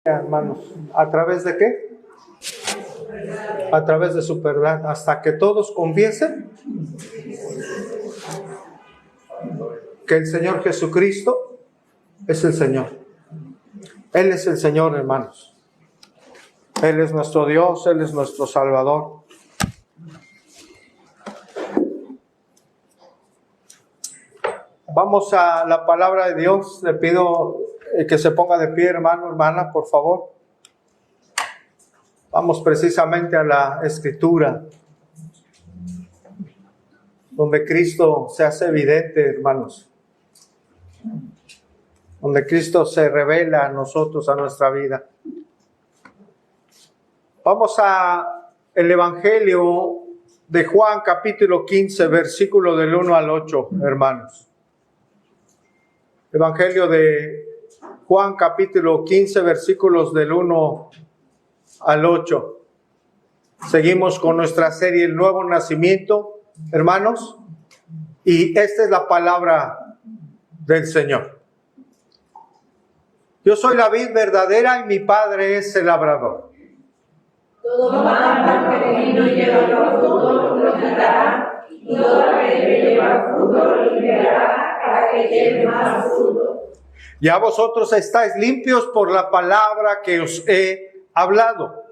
Hermanos, ¿a través de qué? A través de su verdad, hasta que todos confiesen que el Señor Jesucristo es el Señor. Él es el Señor, hermanos. Él es nuestro Dios, Él es nuestro Salvador. Vamos a la palabra de Dios. Le pido que se ponga de pie, hermano, hermana, por favor. Vamos precisamente a la Escritura, donde Cristo se hace evidente, hermanos. Donde Cristo se revela a nosotros, a nuestra vida. Vamos a el Evangelio de Juan, capítulo 15, versículo del 1 al 8, hermanos. Evangelio de Juan, capítulo 15, versículos del 1 al 8. Seguimos con nuestra serie El Nuevo Nacimiento, hermanos. Y esta es la palabra del Señor. Yo soy la vid verdadera y mi Padre es el labrador. Todo pámpano pequeño lleva fruto, lo quitará, y todo aquel que lleva fruto lo limpiará para que lleve más fruto. Ya vosotros estáis limpios por la palabra que os he hablado.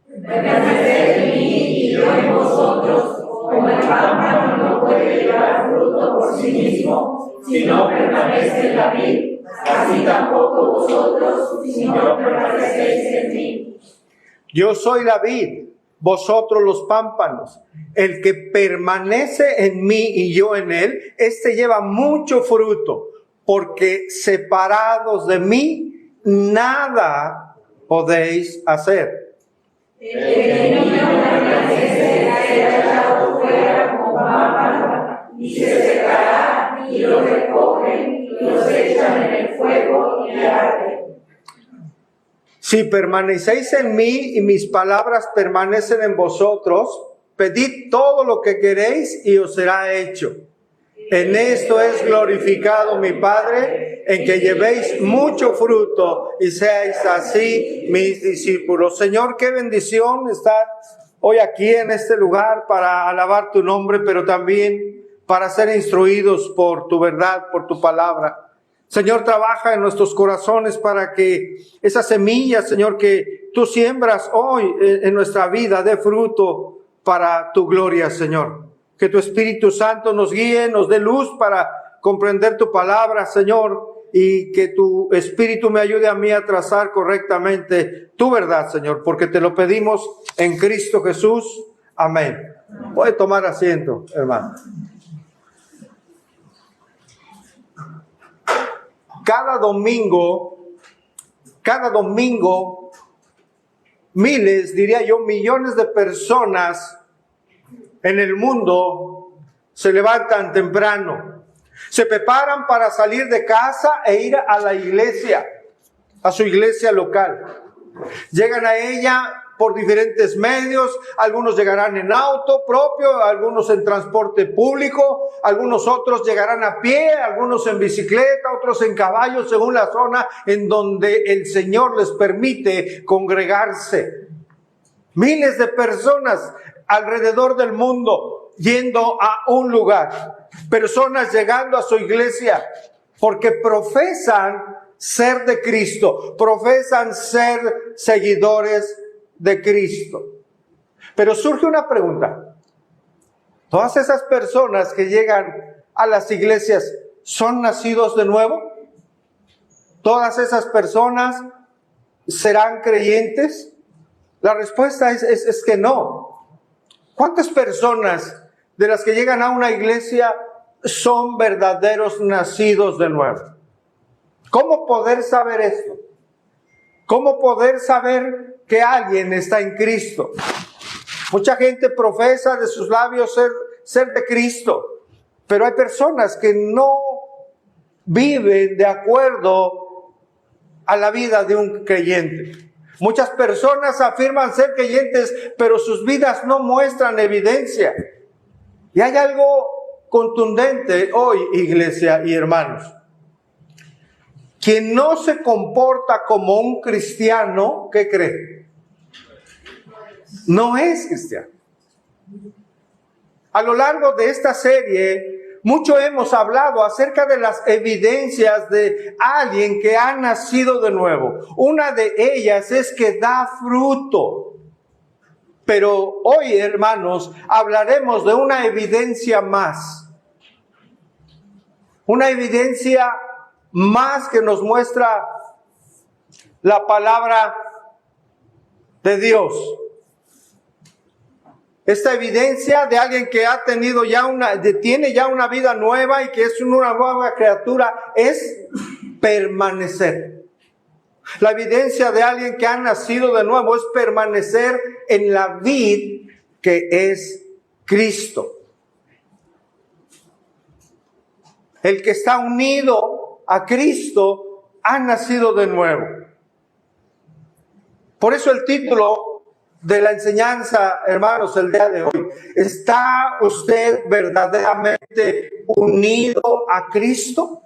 Permaneced en mí y yo en vosotros, como el pámpano no puede llevar fruto por sí mismo, si no permanece en la vid, así tampoco vosotros, si no permanecéis en mí. Yo soy la vid, vosotros los pámpanos. El que permanece en mí y yo en él, este lleva mucho fruto, porque separados de mí, nada podéis hacer. El que no permanece será echado fuera como pámpano, y se secará, y lo recogen, y los echan en el fuego y arden. Si permanecéis en mí y mis palabras permanecen en vosotros, pedid todo lo que queréis y os será hecho. En esto es glorificado mi Padre, en que llevéis mucho fruto y seáis así mis discípulos. Señor, qué bendición estar hoy aquí en este lugar para alabar tu nombre, pero también para ser instruidos por tu verdad, por tu palabra. Señor, trabaja en nuestros corazones para que esa semilla, Señor, que tú siembras hoy en nuestra vida dé fruto para tu gloria, Señor. Que tu Espíritu Santo nos guíe, nos dé luz para comprender tu palabra, Señor, y que tu Espíritu me ayude a mí a trazar correctamente tu verdad, Señor, porque te lo pedimos en Cristo Jesús. Amén. Puede tomar asiento, hermano. Cada domingo, miles, diría yo, millones de personas en el mundo se levantan temprano, se preparan para salir de casa e ir a la iglesia, a su iglesia local. Llegan a ella por diferentes medios, algunos llegarán en auto propio, algunos en transporte público, algunos otros llegarán a pie, algunos en bicicleta, otros en caballo, según la zona en donde el Señor les permite congregarse. Miles de personas alrededor del mundo yendo a un lugar, personas llegando a su iglesia porque profesan ser de Cristo, profesan ser seguidores de Cristo. Pero surge una pregunta: ¿todas esas personas que llegan a las iglesias son nacidos de nuevo? ¿Todas esas personas serán creyentes? La respuesta es que no. ¿Cuántas personas de las que llegan a una iglesia son verdaderos nacidos de nuevo? ¿Cómo poder saber esto? ¿Cómo poder saber que alguien está en Cristo? Mucha gente profesa de sus labios ser de Cristo, pero hay personas que no viven de acuerdo a la vida de un creyente. Muchas personas afirman ser creyentes, pero sus vidas no muestran evidencia. Y hay algo contundente hoy, iglesia y hermanos. quien no se comporta como un cristiano, ¿qué cree? No es cristiano. A lo largo de esta serie, mucho hemos hablado acerca de las evidencias de alguien que ha nacido de nuevo. Una de ellas es que da fruto. Pero hoy, hermanos, hablaremos de una evidencia más. Una evidencia más que nos muestra la palabra de Dios. Esta evidencia de alguien que ha tenido tiene ya una vida nueva y que es una nueva criatura es permanecer. La evidencia de alguien que ha nacido de nuevo es permanecer en la vid que es Cristo. El que está unido a Cristo ha nacido de nuevo. Por eso el título de la enseñanza, hermanos, el día de hoy: ¿está usted verdaderamente unido a Cristo?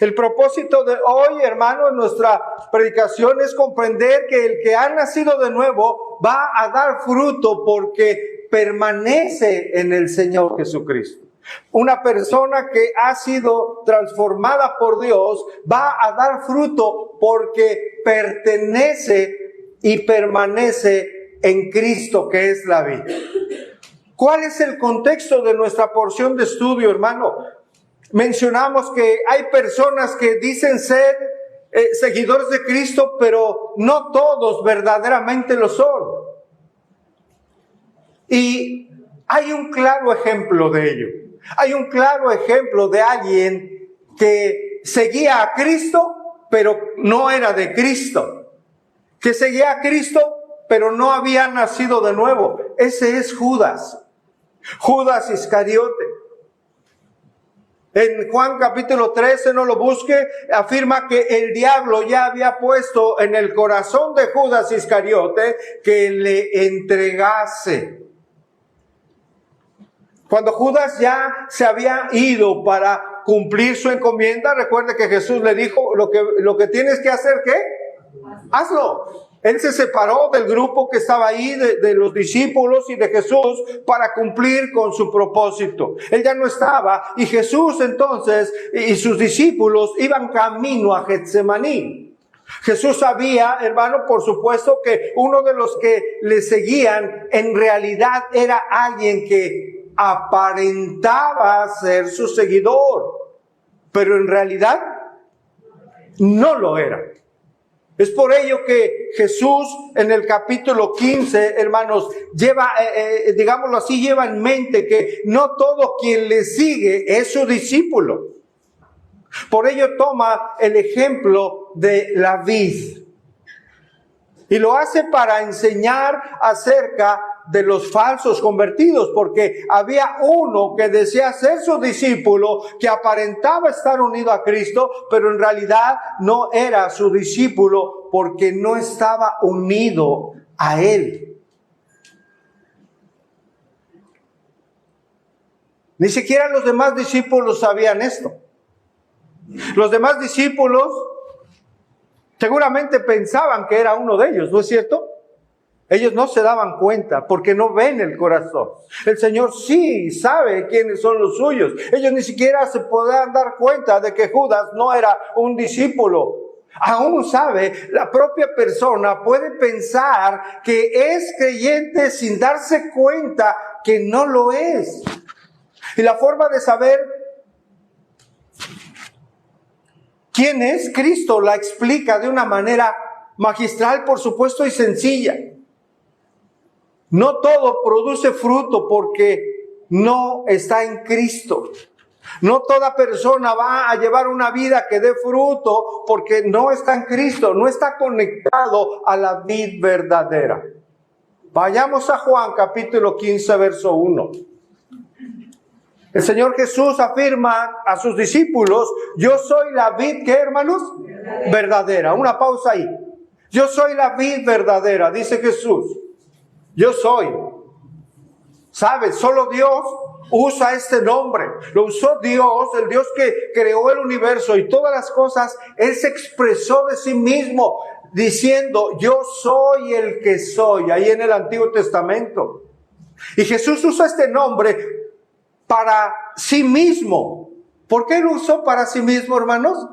El propósito de hoy, hermanos, nuestra predicación es comprender que el que ha nacido de nuevo va a dar fruto porque permanece en el Señor Jesucristo. Una persona que ha sido transformada por Dios va a dar fruto porque pertenece y permanece en Cristo, que es la vida. ¿Cuál es el contexto de nuestra porción de estudio, hermano? Mencionamos que hay personas que dicen ser seguidores de Cristo, pero no todos verdaderamente lo son. Y hay un claro ejemplo de ello. Hay un claro ejemplo de alguien que seguía a Cristo, pero no era de Cristo. Que seguía a Cristo, pero no había nacido de nuevo. Ese es Judas. Judas Iscariote. En Juan capítulo 13, no lo busque, afirma que el diablo ya había puesto en el corazón de Judas Iscariote que le entregase. Cuando Judas ya se había ido para cumplir su encomienda, recuerde que Jesús le dijo, lo que tienes que hacer, ¿qué? Hazlo. Él se separó del grupo que estaba ahí, de los discípulos y de Jesús, para cumplir con su propósito. Él ya no estaba, y Jesús entonces y sus discípulos iban camino a Getsemaní. Jesús sabía, hermano, por supuesto, que uno de los que le seguían en realidad era alguien que aparentaba ser su seguidor, pero en realidad no lo era. Es por ello que Jesús en el capítulo 15, hermanos, lleva en mente que no todo quien le sigue es su discípulo. Por ello toma el ejemplo de la vid. Y lo hace para enseñar acerca de los falsos convertidos, porque había uno que decía ser su discípulo, que aparentaba estar unido a Cristo, pero en realidad no era su discípulo porque no estaba unido a Él. Ni siquiera los demás discípulos sabían esto. Los demás discípulos seguramente pensaban que era uno de ellos, ¿no es cierto? Ellos no se daban cuenta porque no ven el corazón. El Señor sí sabe quiénes son los suyos. Ellos ni siquiera se podían dar cuenta de que Judas no era un discípulo. Aún sabe, la propia persona puede pensar que es creyente sin darse cuenta que no lo es. Y la forma de saber quién es Cristo la explica de una manera magistral, por supuesto, y sencilla. No todo produce fruto porque no está en Cristo. No toda persona va a llevar una vida que dé fruto porque no está en Cristo, no está conectado a la vid verdadera. Vayamos a Juan capítulo 15, verso 1. El Señor Jesús afirma a sus discípulos: yo soy la vid, ¿qué, hermanos? Verdadera. Una pausa ahí. Yo soy la vid verdadera, dice Jesús. Yo soy. ¿Sabes? Solo Dios usa este nombre. Lo usó Dios, el Dios que creó el universo y todas las cosas. Él se expresó de sí mismo diciendo, yo soy el que soy, ahí en el Antiguo Testamento. Y Jesús usa este nombre para sí mismo. ¿Por qué lo usó para sí mismo, hermanos?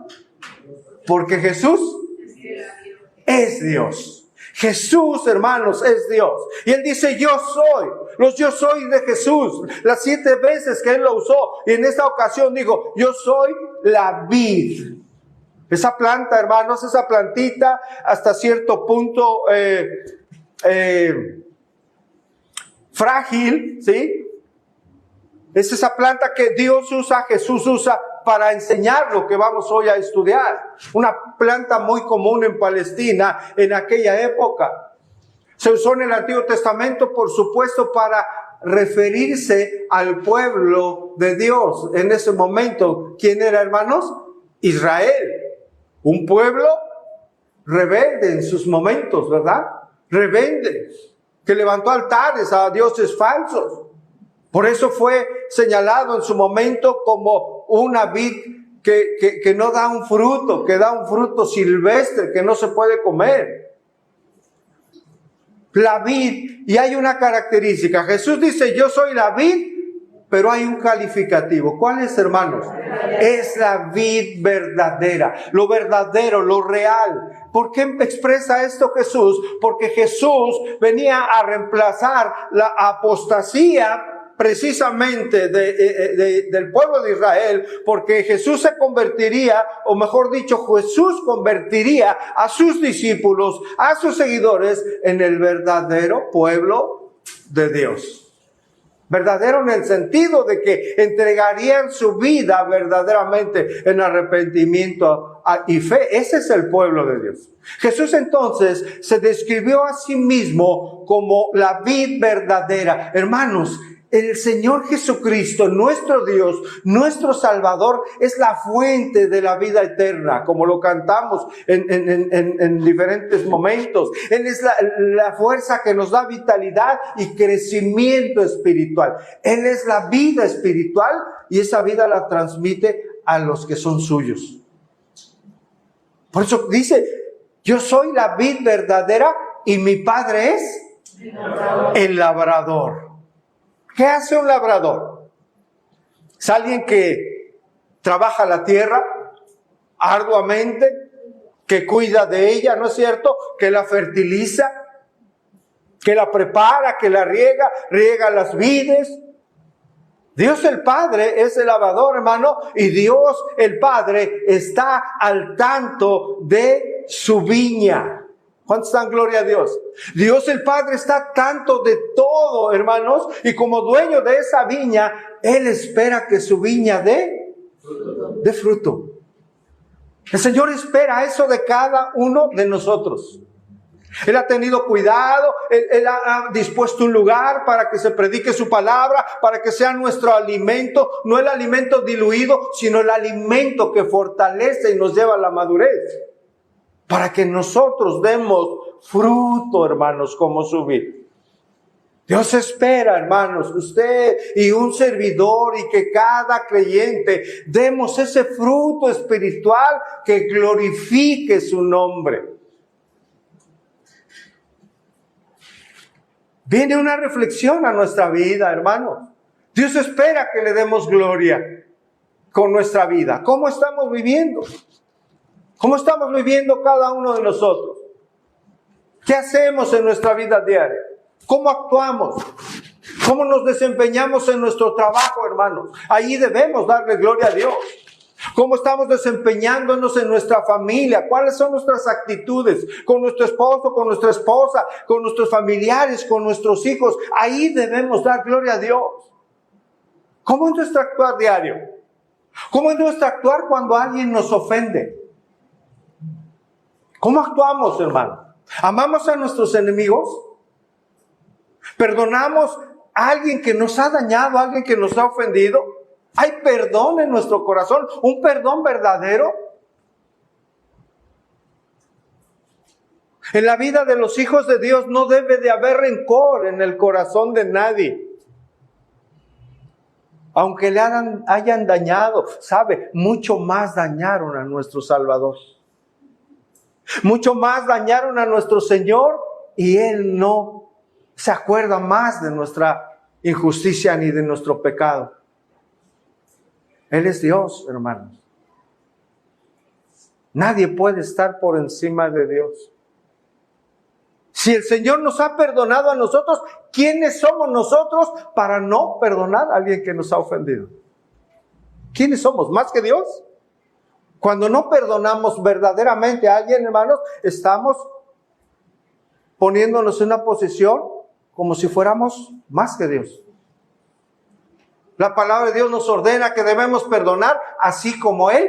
Porque Jesús es Dios. Jesús, hermanos, es Dios. Y Él dice, yo soy. Los yo soy de Jesús. Las 7 veces que Él lo usó. Y en esta ocasión dijo, yo soy la vid. Esa planta, hermanos, esa plantita, hasta cierto punto frágil, ¿sí? Es esa planta que Dios usa, Jesús usa para enseñar lo que vamos hoy a estudiar. Una planta muy común en Palestina en aquella época. Se usó en el Antiguo Testamento, por supuesto, para referirse al pueblo de Dios. En ese momento, ¿quién era, hermanos? Israel. Un pueblo rebelde en sus momentos, ¿verdad? Rebelde, que levantó altares a dioses falsos. Por eso fue señalado en su momento como una vid que no da un fruto, que da un fruto silvestre, que no se puede comer. La vid, y hay una característica. Jesús dice, yo soy la vid, pero hay un calificativo. ¿Cuál es, hermanos? Es la vid verdadera, lo verdadero, lo real. ¿Por qué expresa esto Jesús? Porque Jesús venía a reemplazar la apostasía precisamente del pueblo de Israel, porque Jesús se convertiría, o mejor dicho, Jesús convertiría a sus discípulos, a sus seguidores, en el verdadero pueblo de Dios. Verdadero en el sentido de que entregarían su vida verdaderamente en arrepentimiento y fe. Ese es el pueblo de Dios. Jesús entonces se describió a sí mismo como la vid verdadera. Hermanos, el Señor Jesucristo, nuestro Dios, nuestro Salvador, es la fuente de la vida eterna, como lo cantamos en diferentes momentos. Él es la fuerza que nos da vitalidad y crecimiento espiritual. Él es la vida espiritual y esa vida la transmite a los que son suyos. Por eso dice, yo soy la vid verdadera y mi Padre es el labrador. ¿Qué hace un labrador? Es alguien que trabaja la tierra arduamente, que cuida de ella, ¿no es cierto? Que la fertiliza, que la prepara, que la riega las vides. Dios el Padre es el labrador, hermano, y Dios el Padre está al tanto de su viña. ¿Cuántos dan gloria a Dios? Dios el Padre está al tanto de todo, hermanos, y como dueño de esa viña, Él espera que su viña dé fruto. El Señor espera eso de cada uno de nosotros. Él ha tenido cuidado, Él ha dispuesto un lugar para que se predique su palabra, para que sea nuestro alimento, no el alimento diluido, sino el alimento que fortalece y nos lleva a la madurez. Para que nosotros demos fruto, hermanos, como su vid. Dios espera, hermanos, usted y un servidor y que cada creyente demos ese fruto espiritual que glorifique su nombre. Viene una reflexión a nuestra vida, hermanos. Dios espera que le demos gloria con nuestra vida. ¿Cómo estamos viviendo? ¿Cómo estamos viviendo cada uno de nosotros? ¿Qué hacemos en nuestra vida diaria? ¿Cómo actuamos? ¿Cómo nos desempeñamos en nuestro trabajo, hermanos? Ahí debemos darle gloria a Dios. ¿Cómo estamos desempeñándonos en nuestra familia? ¿Cuáles son nuestras actitudes? Con nuestro esposo, con nuestra esposa, con nuestros familiares, con nuestros hijos. Ahí debemos dar gloria a Dios. ¿Cómo es nuestro actuar diario? ¿Cómo es nuestro actuar cuando alguien nos ofende? ¿Cómo actuamos, hermano? ¿Amamos a nuestros enemigos? ¿Perdonamos a alguien que nos ha dañado, a alguien que nos ha ofendido? ¿Hay perdón en nuestro corazón? ¿Un perdón verdadero? En la vida de los hijos de Dios no debe de haber rencor en el corazón de nadie. aunque le hayan dañado, ¿sabe? Mucho más dañaron a nuestro Salvador. Mucho más dañaron a nuestro Señor y Él no se acuerda más de nuestra injusticia ni de nuestro pecado. Él es Dios, hermanos. Nadie puede estar por encima de Dios. Si el Señor nos ha perdonado a nosotros, ¿quiénes somos nosotros para no perdonar a alguien que nos ha ofendido? ¿Quiénes somos? ¿Más que Dios? Cuando no perdonamos verdaderamente a alguien, hermanos, estamos poniéndonos en una posición como si fuéramos más que Dios. La palabra de Dios nos ordena que debemos perdonar así como Él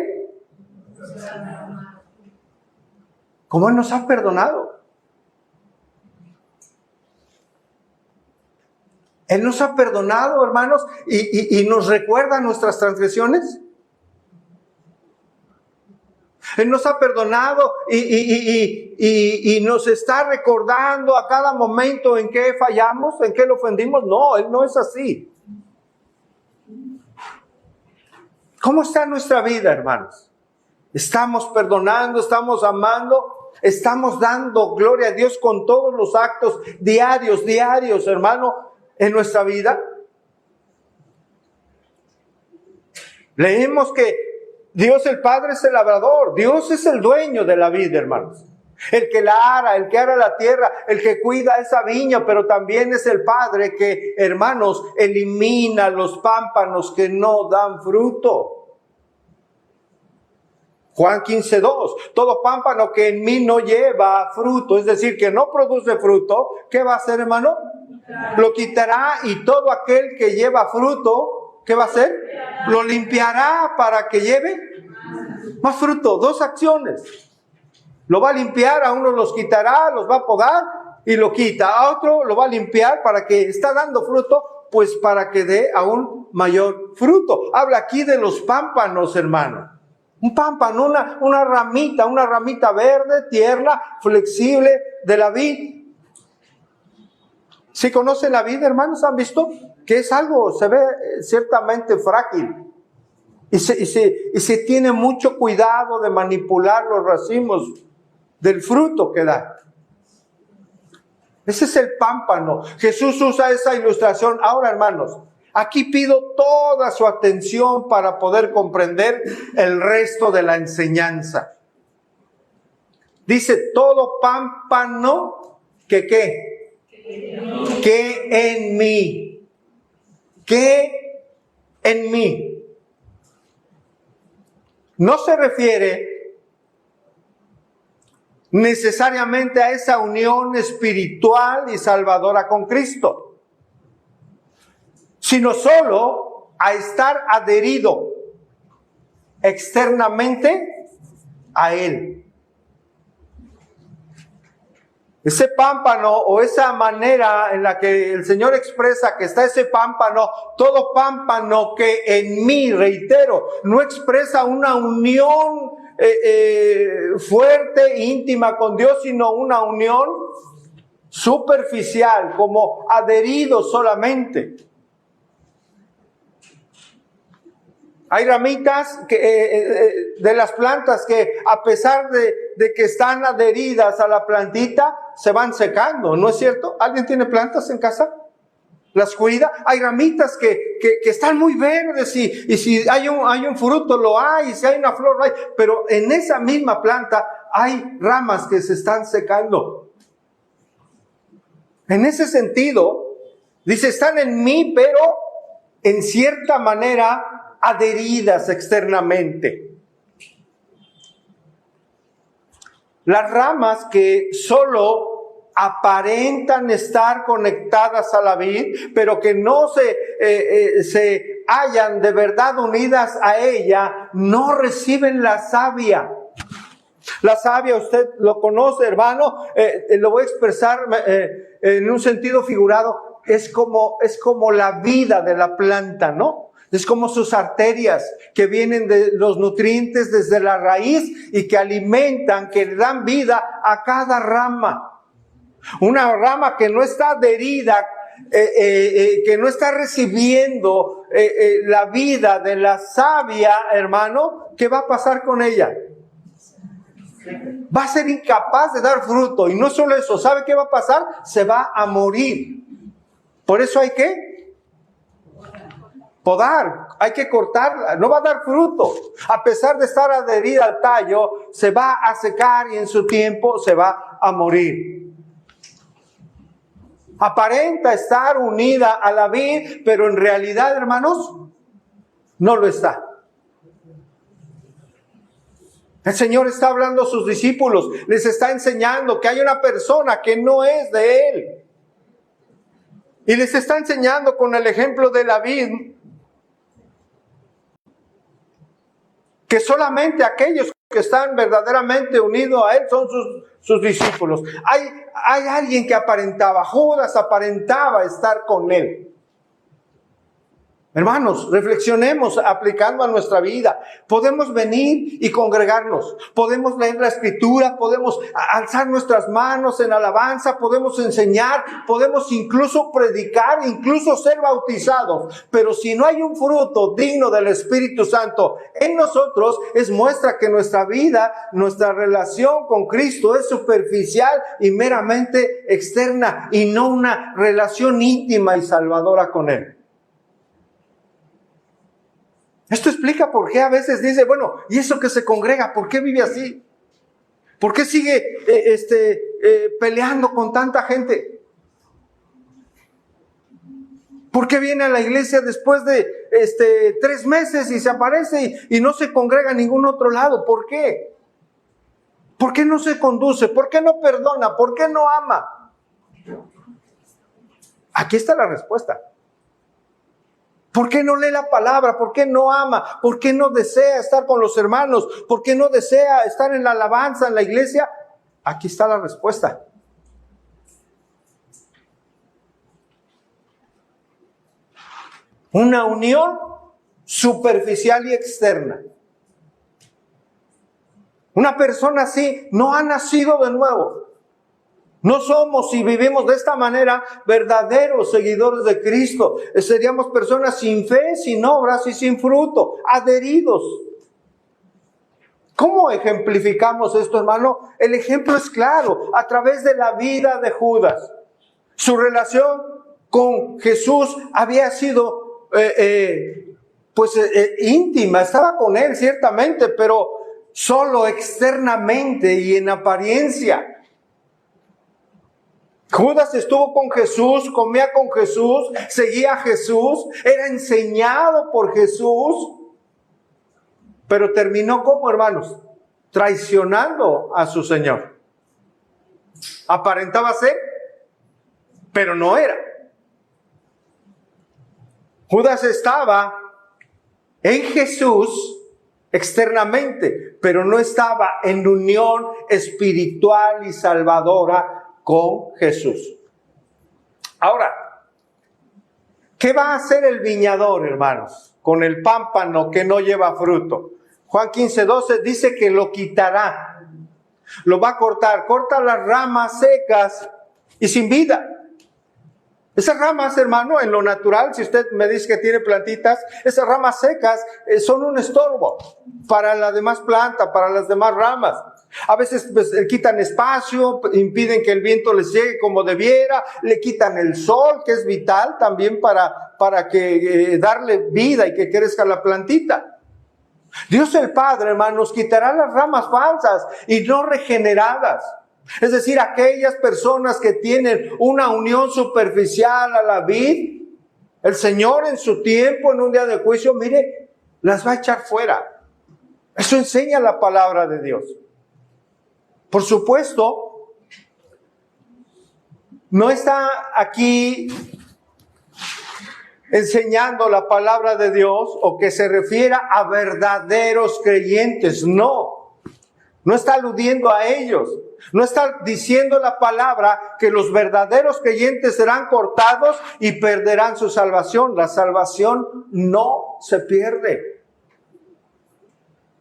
nos ha perdonado. Él nos ha perdonado, hermanos, y nos recuerda nuestras transgresiones. Él nos ha perdonado y nos está recordando a cada momento en qué fallamos, en qué lo ofendimos. No, Él no es así. ¿Cómo está nuestra vida, hermanos? ¿Estamos perdonando, estamos amando, estamos dando gloria a Dios con todos los actos diarios, hermano, en nuestra vida? Leemos que Dios el Padre es el labrador, Dios es el dueño de la vida, hermanos. El que la ara, el que ara la tierra, el que cuida esa viña, pero también es el Padre que, hermanos, elimina los pámpanos que no dan fruto. Juan 15:2, todo pámpano que en mí no lleva fruto, es decir, que no produce fruto, ¿qué va a hacer, hermano? Lo quitará, y todo aquel que lleva fruto, ¿qué va a hacer? Lo limpiará para que lleve más fruto. Dos acciones. Lo va a limpiar, a uno los quitará, los va a podar y lo quita. A otro lo va a limpiar para que está dando fruto, pues para que dé aún mayor fruto. Habla aquí de los pámpanos, hermano. Un pámpano, una ramita verde, tierna, flexible de la vid. ¿Sí conocen la vid, hermanos? ¿Han visto? Que es algo, se ve ciertamente frágil. Y se tiene mucho cuidado de manipular los racimos del fruto que da. Ese es el pámpano. Jesús usa esa ilustración. Ahora, hermanos, aquí pido toda su atención para poder comprender el resto de la enseñanza. Dice, todo pámpano que ¿qué? Que en mí. Que en mí. No se refiere necesariamente a esa unión espiritual y salvadora con Cristo, sino solo a estar adherido externamente a Él. Ese pámpano o esa manera en la que el Señor expresa que está ese pámpano, todo pámpano que en mí, reitero, no expresa una unión fuerte, íntima con Dios, sino una unión superficial, como adherido solamente. Hay ramitas de las plantas que, a pesar de que están adheridas a la plantita, se van secando, ¿no es cierto? ¿Alguien tiene plantas en casa? ¿Las cuida? Hay ramitas que están muy verdes y si hay un fruto lo hay, y si hay una flor lo hay, pero en esa misma planta hay ramas que se están secando. En ese sentido, dice, están en mí, pero en cierta manera adheridas externamente. Las ramas que solo aparentan estar conectadas a la vid, pero que no se hallan de verdad unidas a ella, no reciben la savia. La savia, usted lo conoce, hermano, lo voy a expresar en un sentido figurado, es como la vida de la planta, ¿no? Es como sus arterias que vienen de los nutrientes desde la raíz y que alimentan, que le dan vida a cada rama. Una rama que no está adherida que no está recibiendo la vida de la savia, hermano, ¿qué va a pasar con ella? Va a ser incapaz de dar fruto. Y no solo eso, ¿sabe qué va a pasar? Se va a morir. Por eso hay que podar, hay que cortarla, no va a dar fruto. A pesar de estar adherida al tallo, se va a secar y en su tiempo se va a morir. Aparenta estar unida a la vid, pero en realidad, hermanos, no lo está. El Señor está hablando a sus discípulos, les está enseñando que hay una persona que no es de Él. Y les está enseñando con el ejemplo de la vid que solamente aquellos que están verdaderamente unidos a Él son sus discípulos. Hay alguien que aparentaba, Judas aparentaba estar con Él. Hermanos, reflexionemos aplicando a nuestra vida. Podemos venir y congregarnos. Podemos leer la Escritura. Podemos alzar nuestras manos en alabanza. Podemos enseñar. Podemos incluso predicar. Incluso ser bautizados. Pero si no hay un fruto digno del Espíritu Santo en nosotros, es muestra que nuestra vida, nuestra relación con Cristo es superficial y meramente externa. Y no una relación íntima y salvadora con Él. Esto explica por qué a veces dice, bueno, ¿y eso que se congrega? ¿Por qué vive así? ¿Por qué sigue peleando con tanta gente? ¿Por qué viene a la iglesia después de 3 meses y se aparece y no se congrega en ningún otro lado? ¿Por qué? ¿Por qué no se conduce? ¿Por qué no perdona? ¿Por qué no ama? Aquí está la respuesta. ¿Por qué no lee la palabra? ¿Por qué no ama? ¿Por qué no desea estar con los hermanos? ¿Por qué no desea estar en la alabanza, en la iglesia? Aquí está la respuesta. Una unión superficial y externa. Una persona así no ha nacido de nuevo. No somos y vivimos de esta manera verdaderos seguidores de Cristo. Seríamos personas sin fe, sin obras y sin fruto, adheridos. ¿Cómo ejemplificamos esto, hermano? El ejemplo es claro, a través de la vida de Judas. Su relación con Jesús había sido íntima, estaba con Él ciertamente, pero solo externamente y en apariencia. Judas estuvo con Jesús, comía con Jesús, seguía a Jesús, era enseñado por Jesús, pero terminó como, hermanos, traicionando a su Señor. Aparentaba ser, pero no era. Judas estaba en Jesús externamente, pero no estaba en unión espiritual y salvadora con Jesús. Ahora, ¿qué va a hacer el viñador, hermanos, con el pámpano que no lleva fruto? Juan 15:12 dice que lo quitará, lo va a cortar, corta las ramas secas y sin vida. Esas ramas, hermano, en lo natural, si usted me dice que tiene plantitas, esas ramas secas son un estorbo para la demás planta, para las demás ramas. A veces pues, quitan espacio, impiden que el viento les llegue como debiera, le quitan el sol, que es vital también para que darle vida y que crezca la plantita. Dios el Padre, hermanos, quitará las ramas falsas y no regeneradas. Es decir, aquellas personas que tienen una unión superficial a la vid, el Señor en su tiempo, en un día de juicio, mire, las va a echar fuera. Eso enseña la palabra de Dios. Por supuesto, no está aquí enseñando la palabra de Dios o que se refiera a verdaderos creyentes. No está aludiendo a ellos. No está diciendo la palabra que los verdaderos creyentes serán cortados y perderán su salvación. La salvación no se pierde.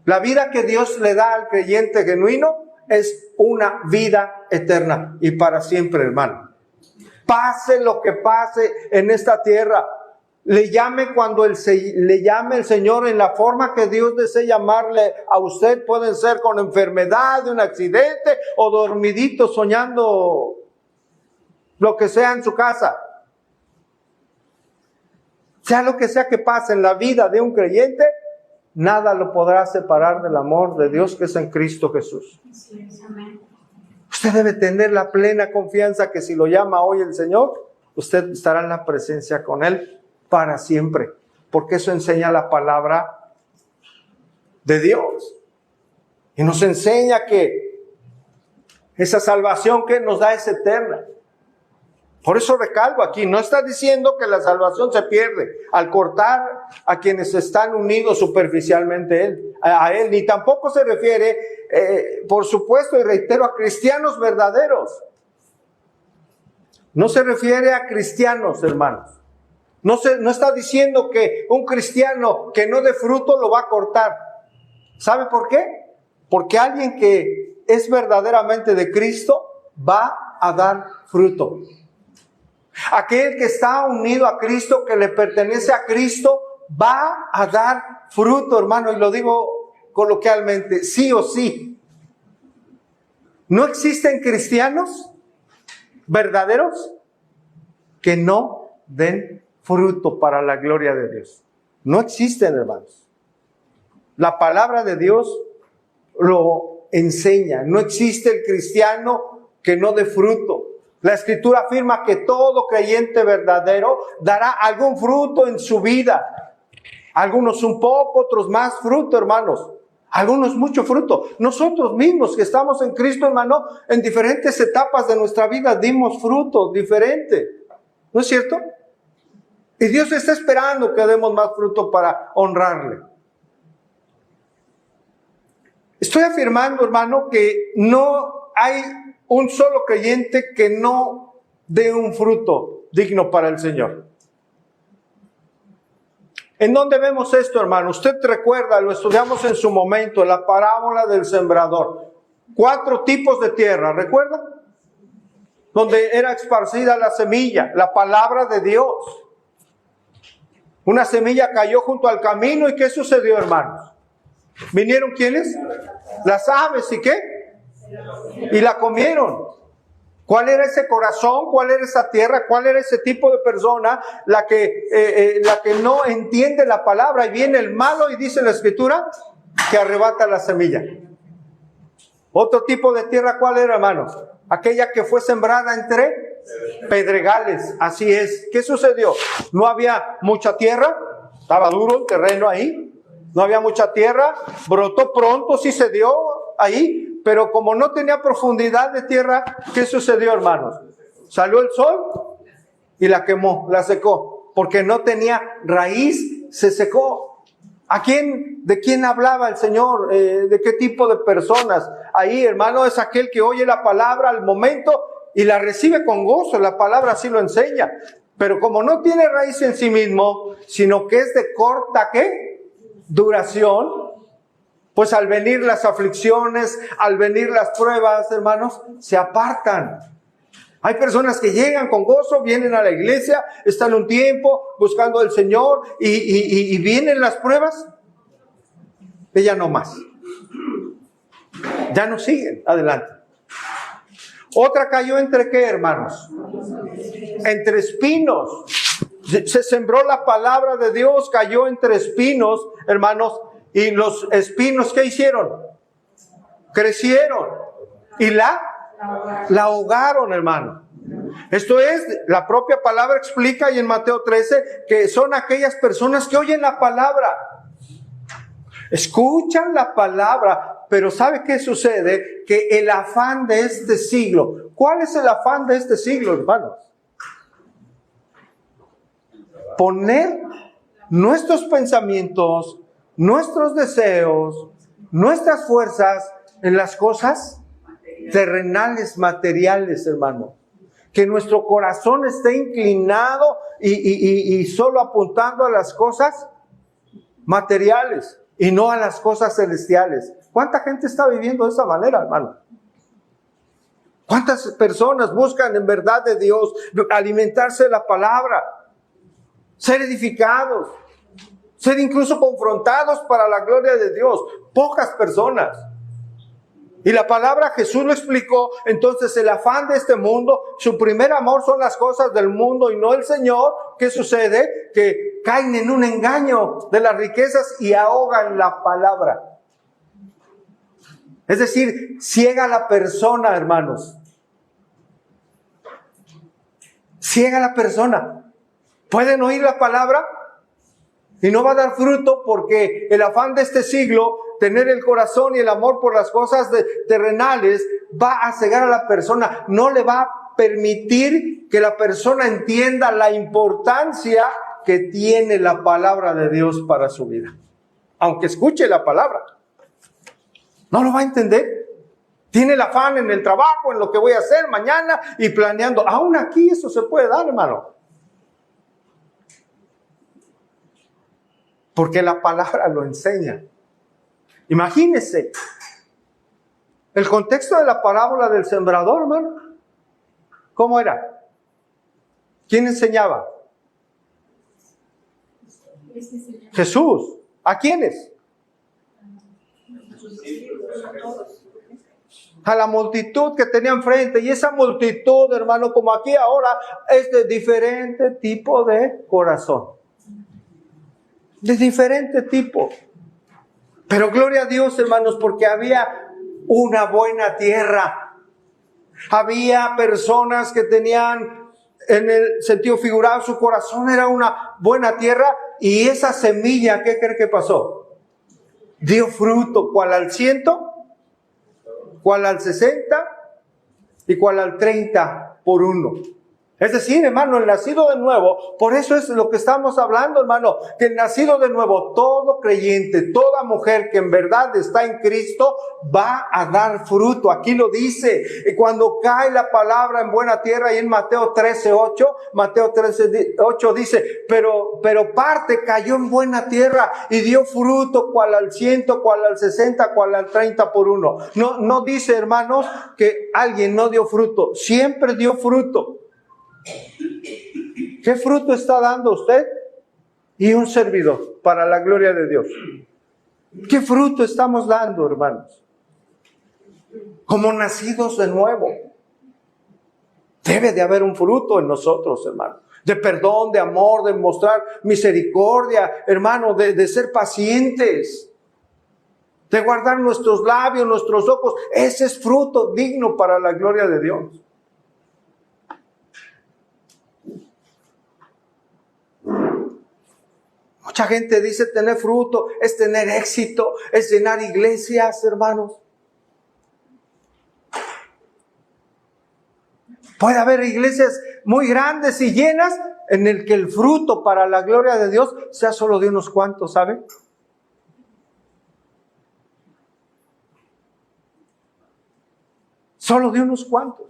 La vida que Dios le da al creyente genuino es una vida eterna y para siempre, hermano. Pase lo que pase en esta tierra. Le llame cuando le llame el Señor en la forma que Dios desee llamarle a usted. Pueden ser con enfermedad, de un accidente o dormidito soñando lo que sea en su casa. Sea lo que sea que pase en la vida de un creyente, nada lo podrá separar del amor de Dios que es en Cristo Jesús. Usted debe tener la plena confianza que si lo llama hoy el Señor, usted estará en la presencia con Él para siempre, porque eso enseña la palabra de Dios. Y nos enseña que esa salvación que nos da es eterna. Por eso recalco aquí, no está diciendo que la salvación se pierde al cortar a quienes están unidos superficialmente a Él, ni tampoco se refiere, por supuesto, y reitero, a cristianos verdaderos. No se refiere a cristianos, hermanos. No está diciendo que un cristiano que no dé fruto lo va a cortar. ¿Sabe por qué? Porque alguien que es verdaderamente de Cristo va a dar fruto. Aquel que está unido a Cristo, que le pertenece a Cristo, va a dar fruto, hermano. Y lo digo coloquialmente, sí o sí. ¿No existen cristianos verdaderos que no den fruto para la gloria de Dios? No existen, hermanos. La palabra de Dios lo enseña. No existe el cristiano que no dé fruto. La Escritura afirma que todo creyente verdadero dará algún fruto en su vida. Algunos un poco, otros más fruto, hermanos. Algunos mucho fruto. Nosotros mismos que estamos en Cristo, hermano, en diferentes etapas de nuestra vida dimos fruto diferente. ¿No es cierto? Y Dios está esperando que demos más fruto para honrarle. Estoy afirmando, hermano, que no hay un solo creyente que no dé un fruto digno para el Señor. ¿En dónde vemos esto, hermano? Usted recuerda, lo estudiamos en su momento, la parábola del sembrador. 4 tipos de tierra, ¿recuerda? Donde era esparcida la semilla, la palabra de Dios. Una semilla cayó junto al camino, ¿y qué sucedió, hermanos? ¿Vinieron quiénes? Las aves, ¿y qué? Y la comieron. ¿Cuál era ese corazón? ¿Cuál era esa tierra? ¿Cuál era ese tipo de persona? La que no entiende la palabra, y viene el malo y dice la Escritura que arrebata la semilla. Otro tipo de tierra, ¿cuál era, hermanos? Aquella que fue sembrada entre pedregales. Así es. ¿Qué sucedió? No había mucha tierra, estaba duro el terreno ahí. No había mucha tierra, brotó pronto, sí se dio ahí, pero como no tenía profundidad de tierra, ¿qué sucedió, hermanos? Salió el sol y la quemó, la secó, porque no tenía raíz, se secó. ¿De quién hablaba el Señor? ¿De qué tipo de personas? Ahí, hermano, es aquel que oye la palabra al momento y la recibe con gozo, la palabra así lo enseña. Pero como no tiene raíz en sí mismo, sino que es de corta, ¿qué? Duración, pues al venir las aflicciones, al venir las pruebas, hermanos, se apartan. Hay personas que llegan con gozo, vienen a la iglesia, están un tiempo buscando al Señor y vienen las pruebas, ella no más. Ya no siguen adelante. Otra cayó entre ¿qué, hermanos? Entre espinos. Se sembró la palabra de Dios, cayó entre espinos, hermanos, y los espinos, ¿qué hicieron? Crecieron y la ahogaron, hermano. Esto es, la propia palabra explica, y en Mateo 13, que son aquellas personas que oyen la palabra, escuchan la palabra, pero ¿sabe qué sucede? Que el afán de este siglo, ¿cuál es el afán de este siglo, hermanos? Poner nuestros pensamientos, nuestros deseos, nuestras fuerzas en las cosas terrenales, materiales, hermano. Que nuestro corazón esté inclinado y solo apuntando a las cosas materiales y no a las cosas celestiales. ¿Cuánta gente está viviendo de esa manera, hermano? ¿Cuántas personas buscan en verdad de Dios alimentarse de la palabra, ser edificados, ser incluso confrontados para la gloria de Dios? Pocas personas. Y la palabra Jesús lo explicó. Entonces el afán de este mundo, su primer amor son las cosas del mundo y no el Señor. ¿Qué sucede? Que caen en un engaño de las riquezas y ahogan la palabra. Es decir, ciega a la persona, hermanos. Ciega a la persona. Pueden oír la palabra y no va a dar fruto porque el afán de este siglo, tener el corazón y el amor por las cosas terrenales, va a cegar a la persona. No le va a permitir que la persona entienda la importancia que tiene la palabra de Dios para su vida. Aunque escuche la palabra, no lo va a entender. Tiene el afán en el trabajo, en lo que voy a hacer mañana y planeando. Aún aquí eso se puede dar, hermano. Porque la palabra lo enseña. Imagínese el contexto de la parábola del sembrador, hermano. ¿Cómo era? ¿Quién enseñaba? Jesús. ¿A quiénes? A la multitud que tenía enfrente. Y esa multitud, hermano, como aquí ahora, es de diferente tipo de corazón. De diferente tipo. Pero gloria a Dios, hermanos, porque había una buena tierra. Había personas que tenían, en el sentido figurado, su corazón era una buena tierra. Y esa semilla, ¿qué cree que pasó? Dio fruto, ¿cuál al 100? ¿Cuál al 60? ¿Y cuál al 30 por 1? Es decir, hermano, el nacido de nuevo, por eso es lo que estamos hablando, hermano, que el nacido de nuevo, todo creyente, toda mujer que en verdad está en Cristo, va a dar fruto. Aquí lo dice, y cuando cae la palabra en buena tierra, y en Mateo 13:8 dice, pero parte cayó en buena tierra y dio fruto, cual al 100, cual al 60, cual al 30 por 1. No dice, hermanos, que alguien no dio fruto, siempre dio fruto. ¿Qué fruto está dando usted y un servidor para la gloria de Dios? ¿Qué fruto estamos dando, hermanos? Como nacidos de nuevo. Debe de haber un fruto en nosotros, hermano. De perdón, de amor, de mostrar misericordia, hermano, de ser pacientes. De guardar nuestros labios, nuestros ojos. Ese es fruto digno para la gloria de Dios. Mucha gente dice tener fruto es tener éxito, es llenar iglesias, hermanos. Puede haber iglesias muy grandes y llenas en el que el fruto para la gloria de Dios sea solo de unos cuantos, ¿sabe? Solo de unos cuantos.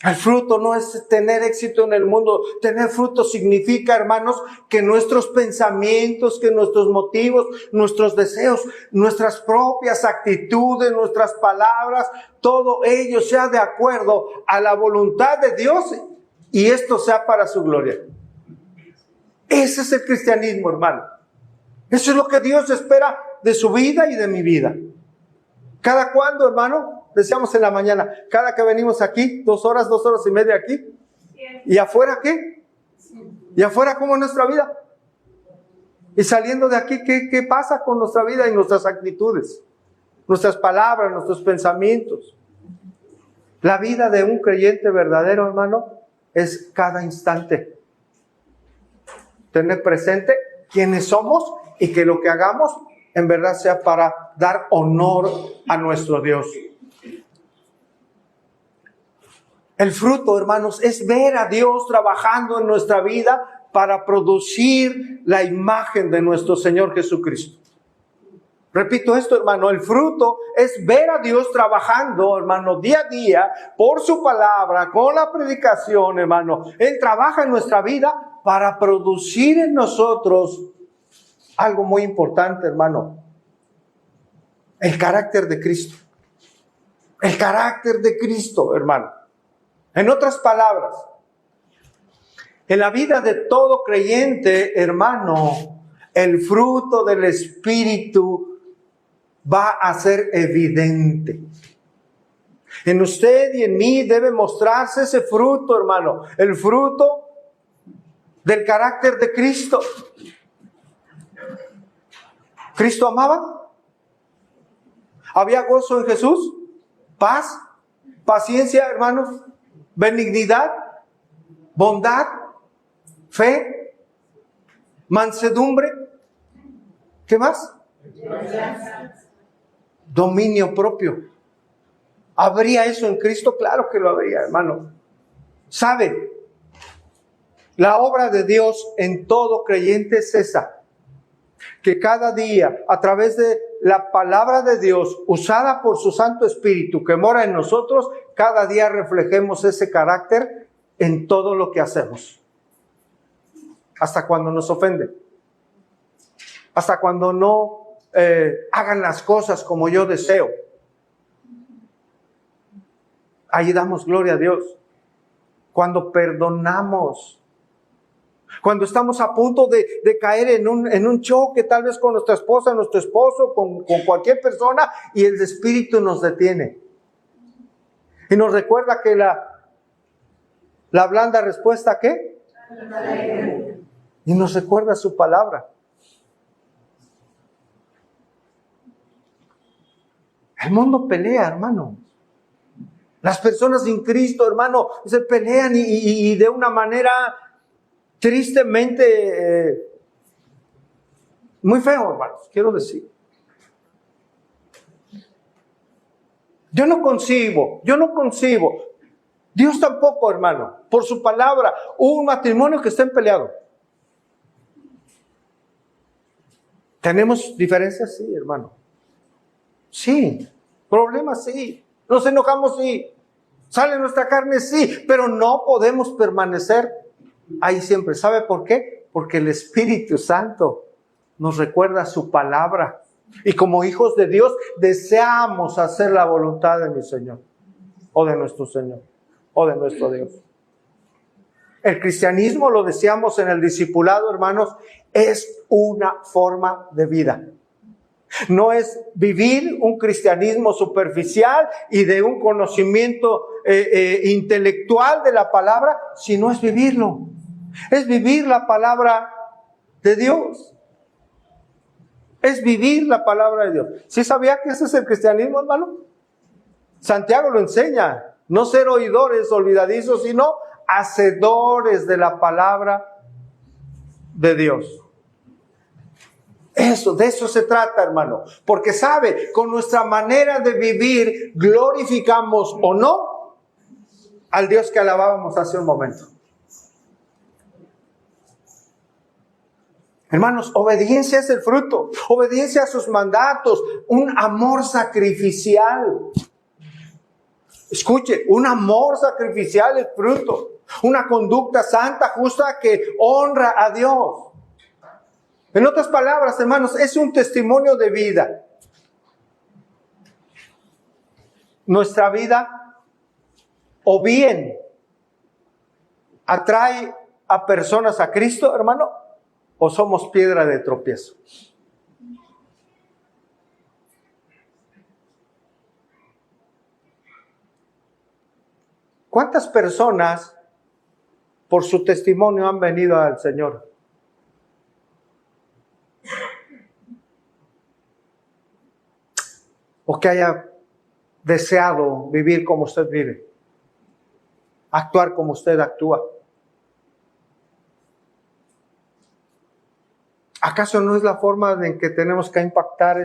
El fruto no es tener éxito en el mundo. Tener fruto significa, hermanos, que nuestros pensamientos, que nuestros motivos, nuestros deseos, nuestras propias actitudes, nuestras palabras, todo ello sea de acuerdo a la voluntad de Dios y esto sea para su gloria. Ese es el cristianismo, hermano. Eso es lo que Dios espera de su vida y de mi vida. ¿Cada cuándo, hermano? Decíamos en la mañana, cada que venimos aquí, 2 horas y media aquí. ¿Y afuera qué? ¿Y afuera cómo es nuestra vida? Y saliendo de aquí, ¿qué pasa con nuestra vida y nuestras actitudes? Nuestras palabras, nuestros pensamientos. La vida de un creyente verdadero, hermano, es cada instante. Tener presente quiénes somos y que lo que hagamos en verdad sea para dar honor a nuestro Dios. El fruto, hermanos, es ver a Dios trabajando en nuestra vida para producir la imagen de nuestro Señor Jesucristo. Repito esto, hermano, el fruto es ver a Dios trabajando, hermano, día a día, por su palabra, con la predicación, hermano. Él trabaja en nuestra vida para producir en nosotros algo muy importante, hermano. El carácter de Cristo. El carácter de Cristo, hermano. En otras palabras, en la vida de todo creyente, hermano, el fruto del Espíritu va a ser evidente. En usted y en mí debe mostrarse ese fruto, hermano. El fruto del carácter de Cristo. ¿Cristo amaba? ¿Había gozo en Jesús? ¿Paz? ¿Paciencia, hermanos? ¿Benignidad? ¿Bondad? ¿Fe? ¿Mansedumbre? ¿Qué más? Dominio propio. ¿Habría eso en Cristo? Claro que lo habría, hermano. ¿Sabe? La obra de Dios en todo creyente es esa. Que cada día, a través de la palabra de Dios, usada por su Santo Espíritu que mora en nosotros, cada día reflejemos ese carácter en todo lo que hacemos. Hasta cuando nos ofenden. Hasta cuando no hagan las cosas como yo deseo. Ahí damos gloria a Dios. Cuando perdonamos. Cuando estamos a punto de caer en un choque, tal vez con nuestra esposa, nuestro esposo, con cualquier persona, y el Espíritu nos detiene. Y nos recuerda que la blanda respuesta, ¿qué? Y nos recuerda su palabra. El mundo pelea, hermano. Las personas sin Cristo, hermano, se pelean y de una manera tristemente muy feo, hermanos, quiero decir. Yo no concibo, Dios tampoco, hermano, por su palabra, un matrimonio que estén peleados. ¿Tenemos diferencias? Sí, hermano. Sí. ¿Problemas? Sí. ¿Nos enojamos? Sí. ¿Sale nuestra carne? Sí. Pero no podemos permanecer ahí siempre. ¿Sabe por qué? Porque el Espíritu Santo nos recuerda su palabra. Y como hijos de Dios, deseamos hacer la voluntad de mi Señor. O de nuestro Señor. O de nuestro Dios. El cristianismo, lo decíamos en el discipulado, hermanos, es una forma de vida. No es vivir un cristianismo superficial y de un conocimiento intelectual de la palabra, sino es vivirlo. Es vivir la palabra de Dios. Es vivir la palabra de Dios. ¿Sí sabía que ese es el cristianismo, hermano? Santiago lo enseña. No ser oidores olvidadizos, sino hacedores de la palabra de Dios. De eso se trata, hermano. Porque sabe, con nuestra manera de vivir, glorificamos o no al Dios que alabábamos hace un momento. Hermanos, obediencia es el fruto. Obediencia a sus mandatos. Un amor sacrificial. Escuche, un amor sacrificial es fruto. Una conducta santa, justa, que honra a Dios. En otras palabras, hermanos, es un testimonio de vida. Nuestra vida, o bien atrae a personas a Cristo, hermano, o somos piedra de tropiezo. ¿Cuántas personas por su testimonio han venido al Señor? O que haya deseado vivir como usted vive, actuar como usted actúa. ¿Acaso no es la forma en que tenemos que impactar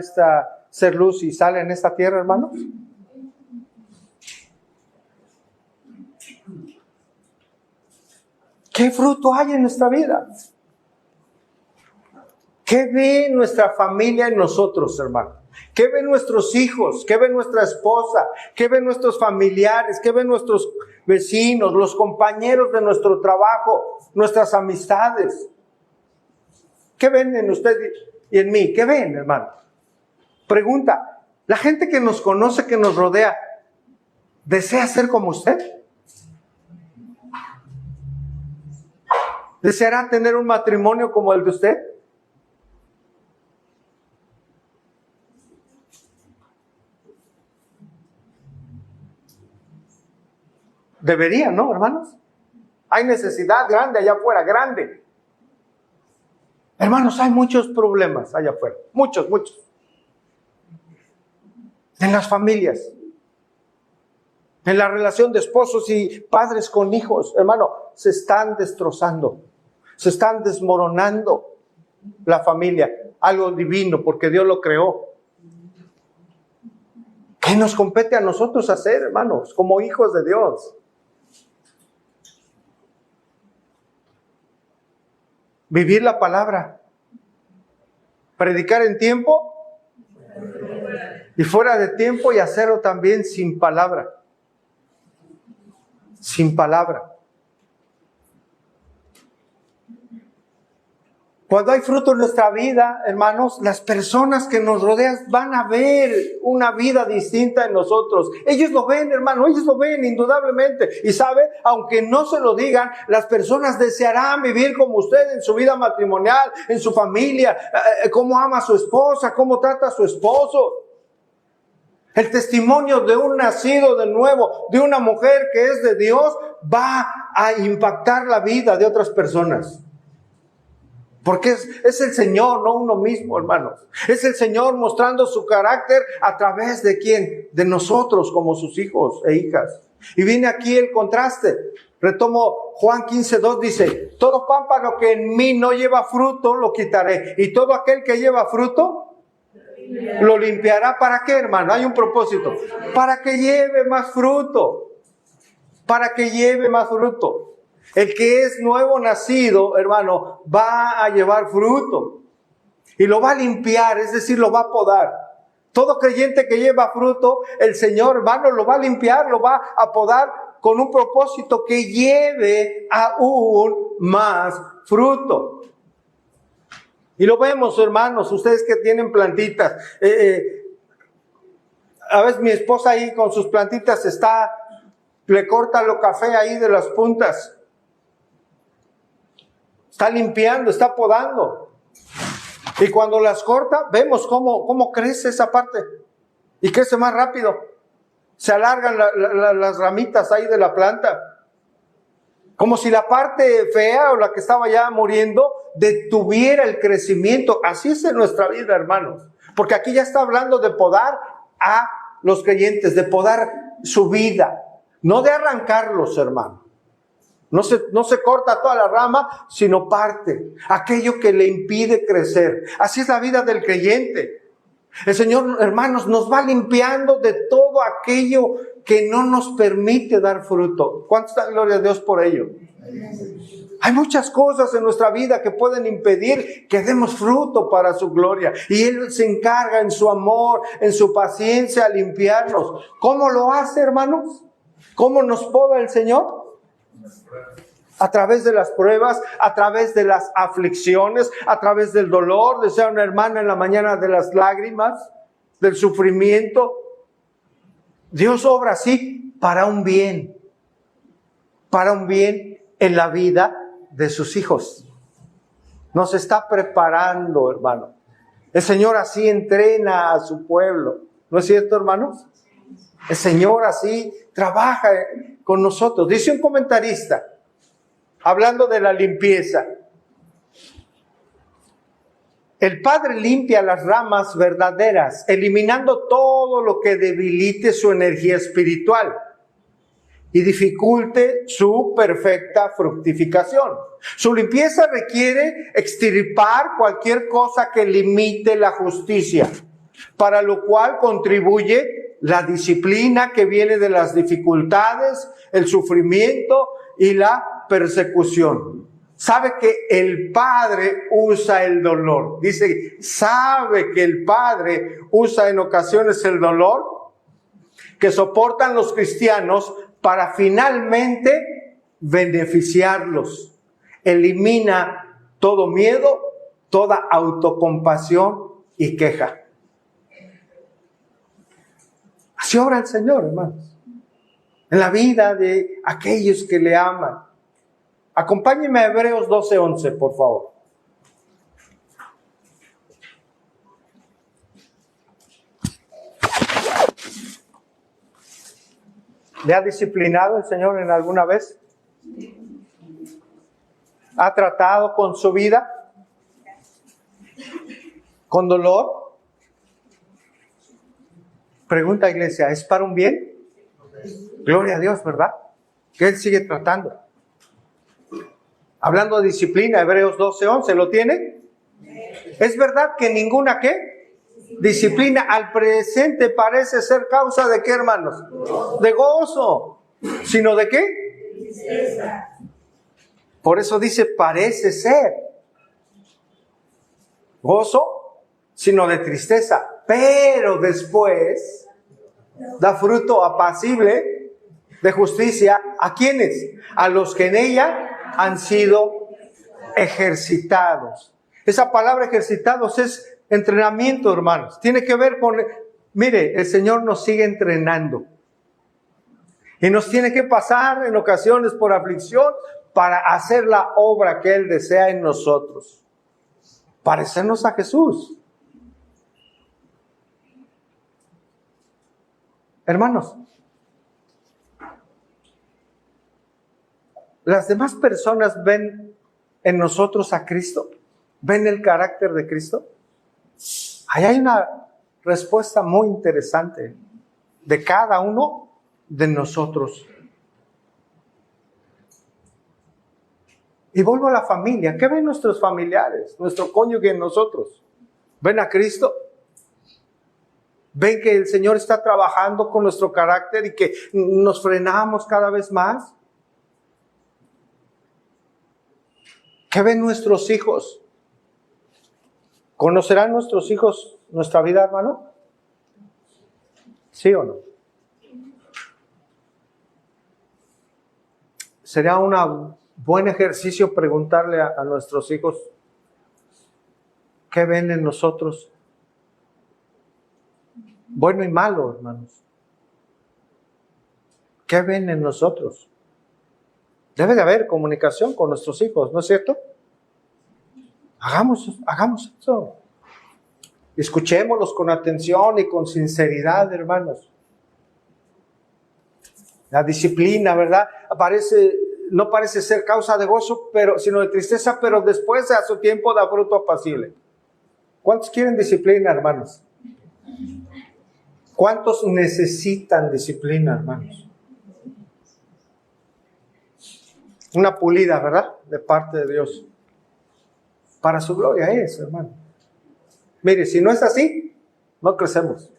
ser luz y sal en esta tierra, hermanos? ¿Qué fruto hay en nuestra vida? ¿Qué ve nuestra familia en nosotros, hermano? ¿Qué ven nuestros hijos? ¿Qué ven nuestra esposa? ¿Qué ven nuestros familiares? ¿Qué ven nuestros vecinos? Los compañeros de nuestro trabajo, nuestras amistades. ¿Qué ven en usted y en mí? ¿Qué ven, hermano? Pregunta, La gente que nos conoce, que nos rodea, ¿desea ser como usted? ¿Deseará tener un matrimonio como el de usted? Debería, ¿no, hermanos? Hay necesidad grande allá afuera, grande. Hermanos, hay muchos problemas allá afuera, muchos. En las familias, en la relación de esposos y padres con hijos, hermano, se están destrozando, se están desmoronando la familia, algo divino, porque Dios lo creó. ¿Qué nos compete a nosotros hacer, hermanos, como hijos de Dios? Vivir la palabra, predicar en tiempo y fuera de tiempo, y hacerlo también sin palabra. Sin palabra. Cuando hay fruto en nuestra vida, hermanos, las personas que nos rodean van a ver una vida distinta en nosotros. Ellos lo ven, hermano, ellos lo ven indudablemente. Y sabe, aunque no se lo digan, las personas desearán vivir como usted en su vida matrimonial, en su familia, cómo ama a su esposa, cómo trata a su esposo. El testimonio de un nacido de nuevo, de una mujer que es de Dios, va a impactar la vida de otras personas. Porque es el Señor, no uno mismo, hermanos. Es el Señor mostrando su carácter a través de ¿quién? De nosotros como sus hijos e hijas. Y viene aquí el contraste. Retomo Juan 15:2, dice: todo pámpano que en mí no lleva fruto, lo quitaré. Y todo aquel que lleva fruto, lo limpiará. ¿Para qué, hermano? Hay un propósito. Para que lleve más fruto. Para que lleve más fruto. El que es nuevo nacido, hermano, va a llevar fruto. Y lo va a limpiar, es decir, lo va a podar. Todo creyente que lleva fruto, el Señor, hermano, lo va a limpiar, lo va a podar con un propósito que lleve aún más fruto. Y lo vemos, hermanos, ustedes que tienen plantitas. A veces mi esposa ahí con sus plantitas le corta lo café ahí de las puntas. Está limpiando, está podando. Y cuando las corta, vemos cómo crece esa parte. Y crece más rápido. Se alargan las ramitas ahí de la planta. Como si la parte fea o la que estaba ya muriendo detuviera el crecimiento. Así es en nuestra vida, hermanos. Porque aquí ya está hablando de podar a los creyentes, de podar su vida. No de arrancarlos, hermano. No se corta toda la rama, sino parte. Aquello que le impide crecer. Así es la vida del creyente. El Señor, hermanos, nos va limpiando de todo aquello que no nos permite dar fruto. ¿Cuánto da gloria a Dios por ello? Hay muchas cosas en nuestra vida que pueden impedir que demos fruto para su gloria. Y Él se encarga en su amor, en su paciencia a limpiarnos. ¿Cómo lo hace, hermanos? ¿Cómo nos poda el Señor? A través de las pruebas, a través de las aflicciones, a través del dolor. Decía una hermana en la mañana, de las lágrimas, del sufrimiento. Dios obra así para un bien en la vida de sus hijos. Nos está preparando, hermano. El Señor así entrena a su pueblo. ¿No es cierto, hermanos? El Señor así trabaja con nosotros. Dice un comentarista, hablando de la limpieza: el Padre limpia las ramas verdaderas, eliminando todo lo que debilite su energía espiritual y dificulte su perfecta fructificación. Su limpieza requiere extirpar cualquier cosa que limite la justicia, para lo cual contribuye la disciplina que viene de las dificultades, el sufrimiento y la persecución. Sabe que el Padre usa el dolor. Dice, sabe que el Padre usa en ocasiones el dolor que soportan los cristianos para finalmente beneficiarlos. Elimina todo miedo, toda autocompasión y queja. Así obra el Señor, hermanos, en la vida de aquellos que le aman. Acompáñenme a Hebreos 12:11, por favor. ¿Le ha disciplinado el Señor en alguna vez? ¿Ha tratado con su vida? ¿Con dolor? Pregunta, iglesia, ¿es para un bien? Gloria a Dios, ¿verdad? Que Él sigue tratando. Hablando de disciplina, Hebreos 12:11, ¿lo tiene? ¿Es verdad que ninguna qué? Disciplina al presente parece ser causa de qué, hermanos? De gozo. ¿Sino de qué? Por eso dice parece ser. Gozo, sino de tristeza. Pero después da fruto apacible de justicia. ¿A quiénes? A los que en ella han sido ejercitados. Esa palabra ejercitados es entrenamiento, hermanos. Tiene que ver con... Mire, el Señor nos sigue entrenando. Y nos tiene que pasar en ocasiones por aflicción para hacer la obra que Él desea en nosotros. Parecernos a Jesús. Hermanos, ¿las demás personas ven en nosotros a Cristo? ¿Ven el carácter de Cristo? Ahí hay una respuesta muy interesante de cada uno de nosotros. Y vuelvo a la familia. ¿Qué ven nuestros familiares, nuestro cónyuge en nosotros? ¿Ven a Cristo? ¿Ven que el Señor está trabajando con nuestro carácter y que nos frenamos cada vez más? ¿Qué ven nuestros hijos? ¿Conocerán nuestros hijos nuestra vida, hermano? ¿Sí o no? Sería un buen ejercicio preguntarle a nuestros hijos ¿qué ven en nosotros? Bueno y malo, hermanos. ¿Qué ven en nosotros? Debe de haber comunicación con nuestros hijos, ¿no es cierto? Hagamos eso. Escuchémoslos con atención y con sinceridad, hermanos. La disciplina, ¿verdad? No parece ser causa de gozo, sino de tristeza, pero después a su tiempo da fruto apacible. ¿Cuántos quieren disciplina, hermanos? ¿Cuántos necesitan disciplina, hermanos? Una pulida, ¿verdad? De parte de Dios. Para su gloria es, hermano. Mire, si no es así, no crecemos.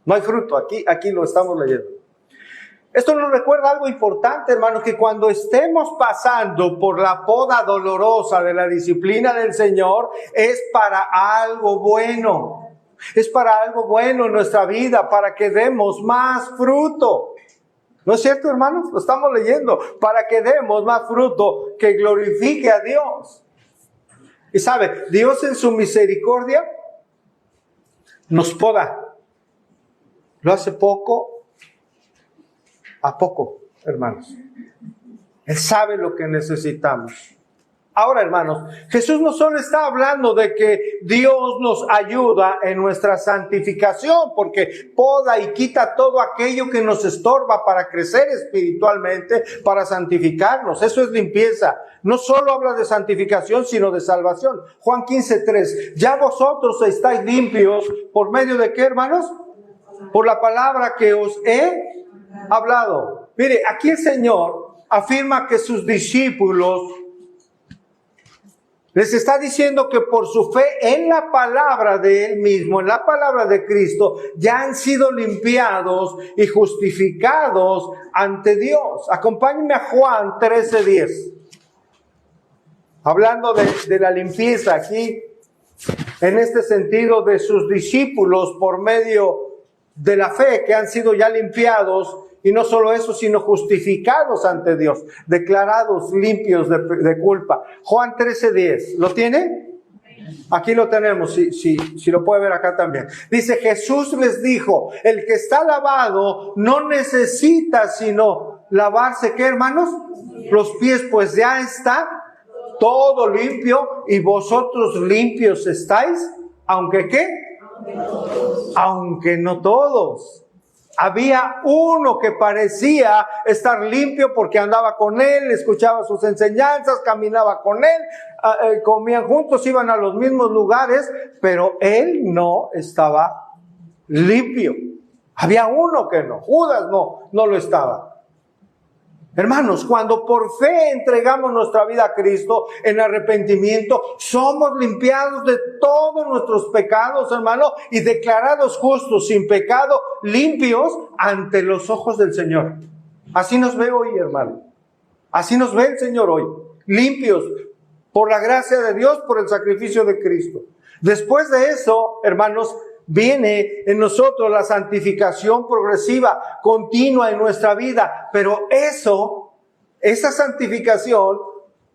No hay fruto. Aquí lo estamos leyendo. Esto nos recuerda algo importante, hermanos, que cuando estemos pasando por la poda dolorosa de la disciplina del Señor, es para algo bueno. Es para algo bueno en nuestra vida, para que demos más fruto. ¿No es cierto, hermanos? Lo estamos leyendo. Para que demos más fruto que glorifique a Dios. Y sabe, Dios en su misericordia nos poda. Lo hace poco a poco, hermanos. Él sabe lo que necesitamos. Ahora, hermanos, Jesús no solo está hablando de que Dios nos ayuda en nuestra santificación, porque poda y quita todo aquello que nos estorba para crecer espiritualmente, para santificarnos. Eso es limpieza. No solo habla de santificación, sino de salvación. Juan 15:3. Ya vosotros estáis limpios, ¿por medio de qué, hermanos? Por la palabra que os he hablado. Mire, aquí el Señor afirma que sus discípulos les está diciendo que por su fe en la palabra de Él mismo, en la palabra de Cristo, ya han sido limpiados y justificados ante Dios. Acompáñenme a Juan 13:10. Hablando de la limpieza aquí, en este sentido de sus discípulos por medio de la fe que han sido ya limpiados. Y no solo eso, sino justificados ante Dios, declarados limpios de culpa. Juan 13:10, ¿lo tiene? Aquí lo tenemos, si lo puede ver acá también. Dice, Jesús les dijo, el que está lavado no necesita sino lavarse, ¿qué, hermanos? Los pies, pues ya está todo limpio y vosotros limpios estáis, aunque ¿qué? Aunque no todos. Había uno que parecía estar limpio porque andaba con él, escuchaba sus enseñanzas, caminaba con él, comían juntos, iban a los mismos lugares, pero él no estaba limpio. Había uno que no, Judas no lo estaba. Hermanos, cuando por fe entregamos nuestra vida a Cristo en arrepentimiento, somos limpiados de todos nuestros pecados, hermano, y declarados justos, sin pecado, limpios ante los ojos del Señor. Así nos ve hoy, hermano. Así nos ve el Señor hoy, limpios por la gracia de Dios, por el sacrificio de Cristo. Después de eso, hermanos, viene en nosotros la santificación progresiva, continua en nuestra vida. Pero esa santificación,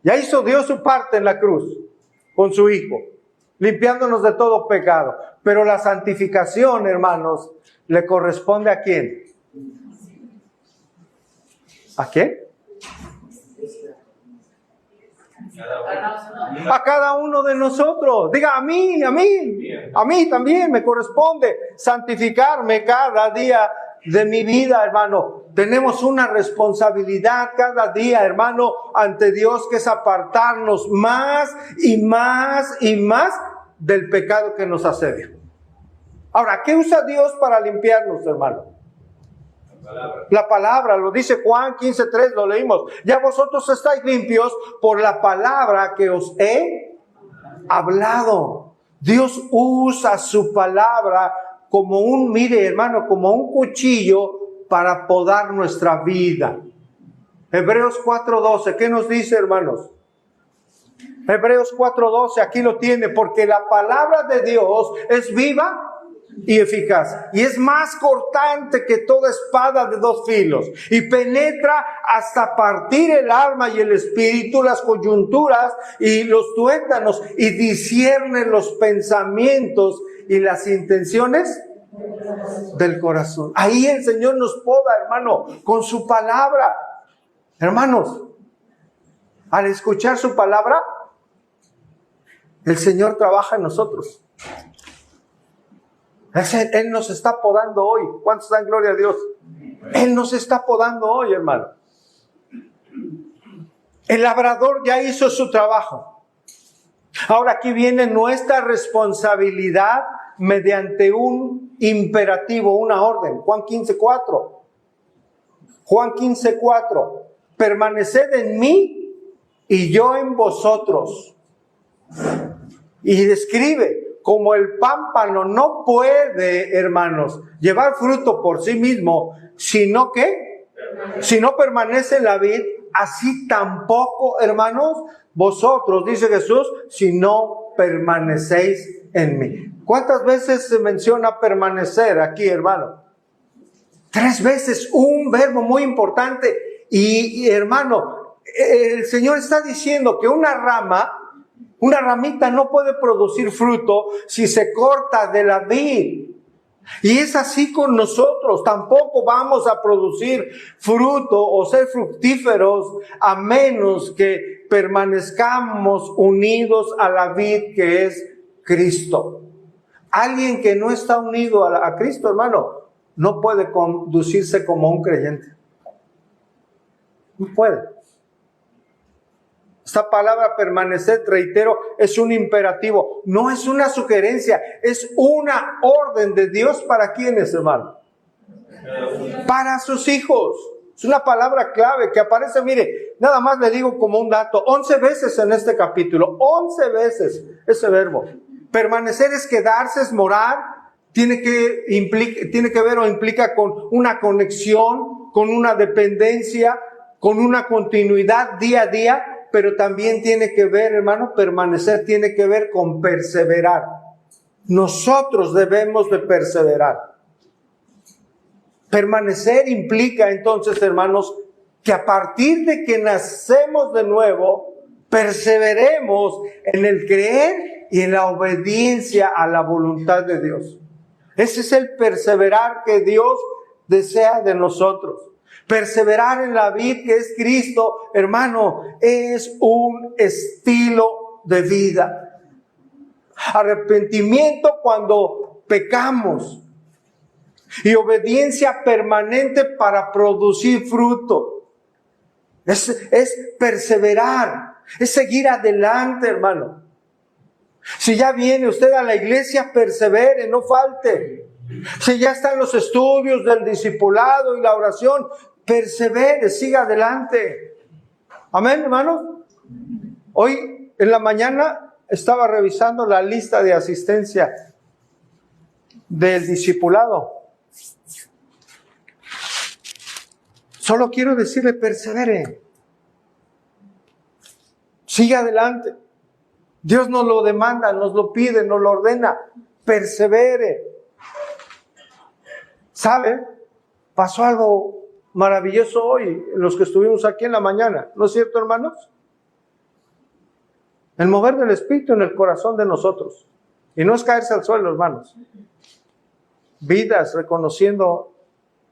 ya hizo Dios su parte en la cruz, con su Hijo, limpiándonos de todo pecado. Pero la santificación, hermanos, ¿le corresponde a quién? ¿A quién? A cada uno de nosotros. Diga, a mí también me corresponde santificarme cada día de mi vida, hermano. Tenemos una responsabilidad cada día, hermano, ante Dios, que es apartarnos más y más y más del pecado que nos asedia. Ahora, ¿qué usa Dios para limpiarnos, hermano? La palabra, lo dice Juan 15:3, lo leímos. Ya vosotros estáis limpios por la palabra que os he hablado. Dios usa su palabra como mire, hermano, como un cuchillo para podar nuestra vida. Hebreos 4:12, ¿qué nos dice, hermanos? Hebreos 4:12, aquí lo tiene, porque la palabra de Dios es viva y eficaz, y es más cortante que toda espada de dos filos, y penetra hasta partir el alma y el espíritu, las coyunturas y los tuétanos, y discierne los pensamientos y las intenciones del corazón. Ahí el Señor nos poda, hermano, con su palabra. Hermanos, al escuchar su palabra, el Señor trabaja en nosotros. Él nos está podando hoy. ¿Cuántos dan gloria a Dios? Él nos está podando hoy, hermano. El labrador ya hizo su trabajo. Ahora aquí viene nuestra responsabilidad mediante un imperativo, una orden. Juan 15:4. Juan 15:4. Permaneced en mí y yo en vosotros. Y describe, como el pámpano no puede, hermanos, llevar fruto por sí mismo, sino que, si no permanece en la vid, así tampoco, hermanos, vosotros, dice Jesús, si no permanecéis en mí. ¿Cuántas veces se menciona permanecer aquí, hermano? 3 veces, un verbo muy importante. Y hermano, el Señor está diciendo que una ramita no puede producir fruto si se corta de la vid. Y es así con nosotros. Tampoco vamos a producir fruto o ser fructíferos a menos que permanezcamos unidos a la vid que es Cristo. Alguien que no está unido a Cristo, hermano, no puede conducirse como un creyente. No puede. Esta palabra permanecer, reitero, es un imperativo, no es una sugerencia, es una orden de Dios. ¿Para quiénes, hermano? Para sus hijos. Es una palabra clave que aparece, mire, nada más le digo como un dato, 11 veces en este capítulo, 11 veces ese verbo. Permanecer es quedarse, es morar, tiene que ver o implica con una conexión, con una dependencia, con una continuidad día a día. Pero también tiene que ver, hermano, permanecer tiene que ver con perseverar. Nosotros debemos de perseverar. Permanecer implica entonces, hermanos, que a partir de que nacemos de nuevo, perseveremos en el creer y en la obediencia a la voluntad de Dios. Ese es el perseverar que Dios desea de nosotros. Perseverar en la vid que es Cristo, hermano, es un estilo de vida. Arrepentimiento cuando pecamos y obediencia permanente para producir fruto. Es perseverar, es seguir adelante, hermano. Si ya viene usted a la iglesia, persevere, no falte. Si ya están los estudios del discipulado y la oración, persevere, siga adelante. Amén, hermanos. Hoy en la mañana estaba revisando la lista de asistencia del discipulado. Solo quiero decirle, persevere. Siga adelante. Dios nos lo demanda, nos lo pide, nos lo ordena. Persevere. ¿Sabe? Pasó algo maravilloso hoy, los que estuvimos aquí en la mañana. ¿No es cierto, hermanos? El mover del Espíritu en el corazón de nosotros. Y no es caerse al suelo, hermanos. Vidas reconociendo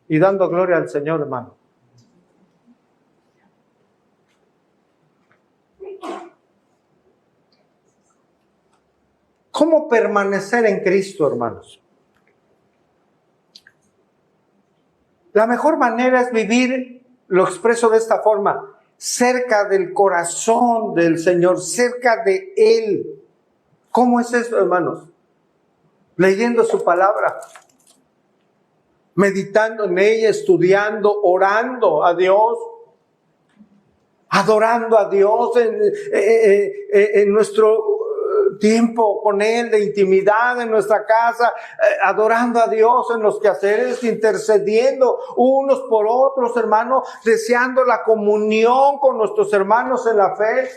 y dando gloria al Señor, hermano. ¿Cómo permanecer en Cristo, hermanos? La mejor manera es vivir, lo expreso de esta forma, cerca del corazón del Señor, cerca de Él. ¿Cómo es eso, hermanos? Leyendo su palabra, meditando en ella, estudiando, orando a Dios, adorando a Dios en nuestro tiempo con Él de intimidad en nuestra casa, adorando a Dios en los quehaceres, intercediendo unos por otros, hermanos, deseando la comunión con nuestros hermanos en la fe.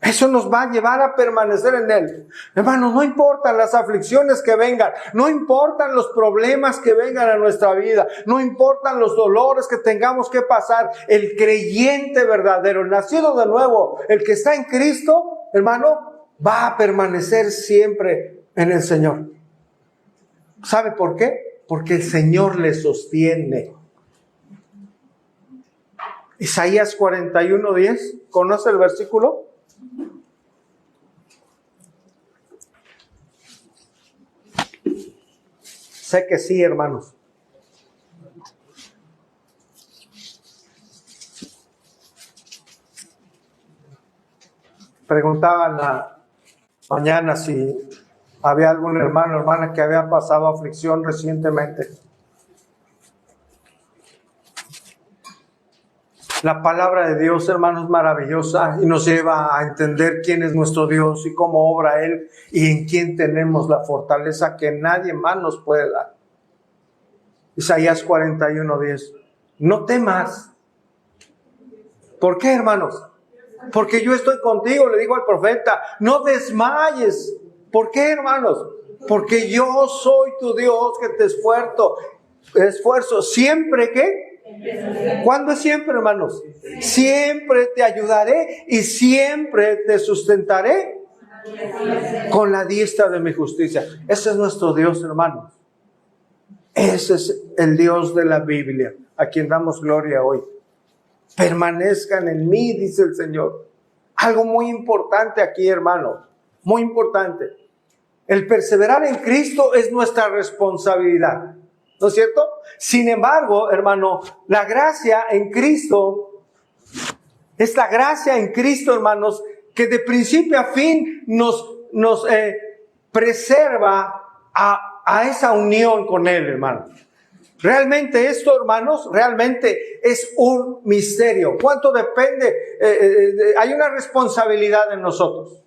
Eso nos va a llevar a permanecer en Él. Hermanos, no importan las aflicciones que vengan, no importan los problemas que vengan a nuestra vida, no importan los dolores que tengamos que pasar. El creyente verdadero, el nacido de nuevo, el que está en Cristo, hermano, va a permanecer siempre en el Señor. ¿Sabe por qué? Porque el Señor le sostiene. Isaías 41:10, ¿conoce el versículo? Sé que sí, hermanos. Preguntaban la mañana si había algún hermano o hermana que había pasado aflicción recientemente. La palabra de Dios, hermanos, es maravillosa y nos lleva a entender quién es nuestro Dios y cómo obra Él y en quién tenemos la fortaleza que nadie más nos puede dar. Isaías 41:10. No temas. ¿Por qué, hermanos? Porque yo estoy contigo, le digo al profeta. No desmayes. ¿Por qué, hermanos? Porque yo soy tu Dios que te esfuerzo. ¿Siempre qué? ¿Cuándo es siempre, hermanos? Siempre te ayudaré y siempre te sustentaré con la diestra de mi justicia. Ese es nuestro Dios, hermanos. Ese es el Dios de la Biblia, a quien damos gloria hoy. Permanezcan en mí, dice el Señor. Algo muy importante aquí, hermano, muy importante. El perseverar en Cristo es nuestra responsabilidad. ¿No es cierto? Sin embargo, hermano, la gracia en Cristo, es la gracia en Cristo, hermanos, que de principio a fin nos preserva a esa unión con Él, hermano. Realmente esto, hermanos, realmente es un misterio. ¿Cuánto depende? Hay una responsabilidad en nosotros,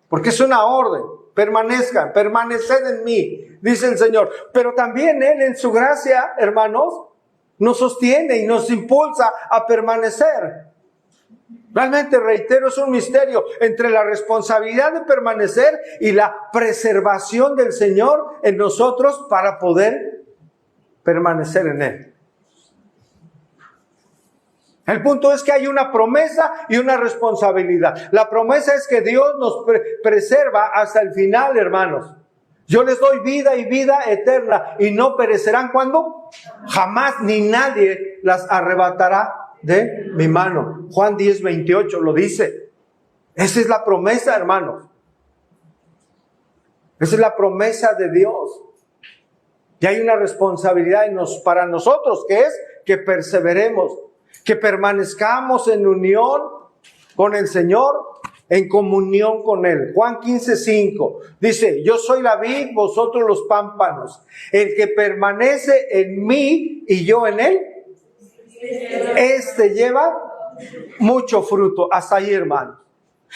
porque es una orden. Permanezcan, permaneced en mí, dice el Señor. Pero también Él en su gracia, hermanos, nos sostiene y nos impulsa a permanecer. Realmente, reitero, es un misterio entre la responsabilidad de permanecer y la preservación del Señor en nosotros para poder permanecer en Él. El punto es que hay una promesa y una responsabilidad. La promesa es que Dios nos preserva hasta el final, hermanos. Yo les doy vida y vida eterna y no perecerán. ¿Cuándo? Jamás, ni nadie las arrebatará de mi mano. Juan 10:28 lo dice. Esa es la promesa, hermanos. Esa es la promesa de Dios. Y hay una responsabilidad para nosotros, que es que perseveremos, que permanezcamos en unión con el Señor, en comunión con Él. Juan 15:5 dice, yo soy la vid, vosotros los pámpanos. El que permanece en mí y yo en Él, este lleva mucho fruto. Hasta ahí, hermanos.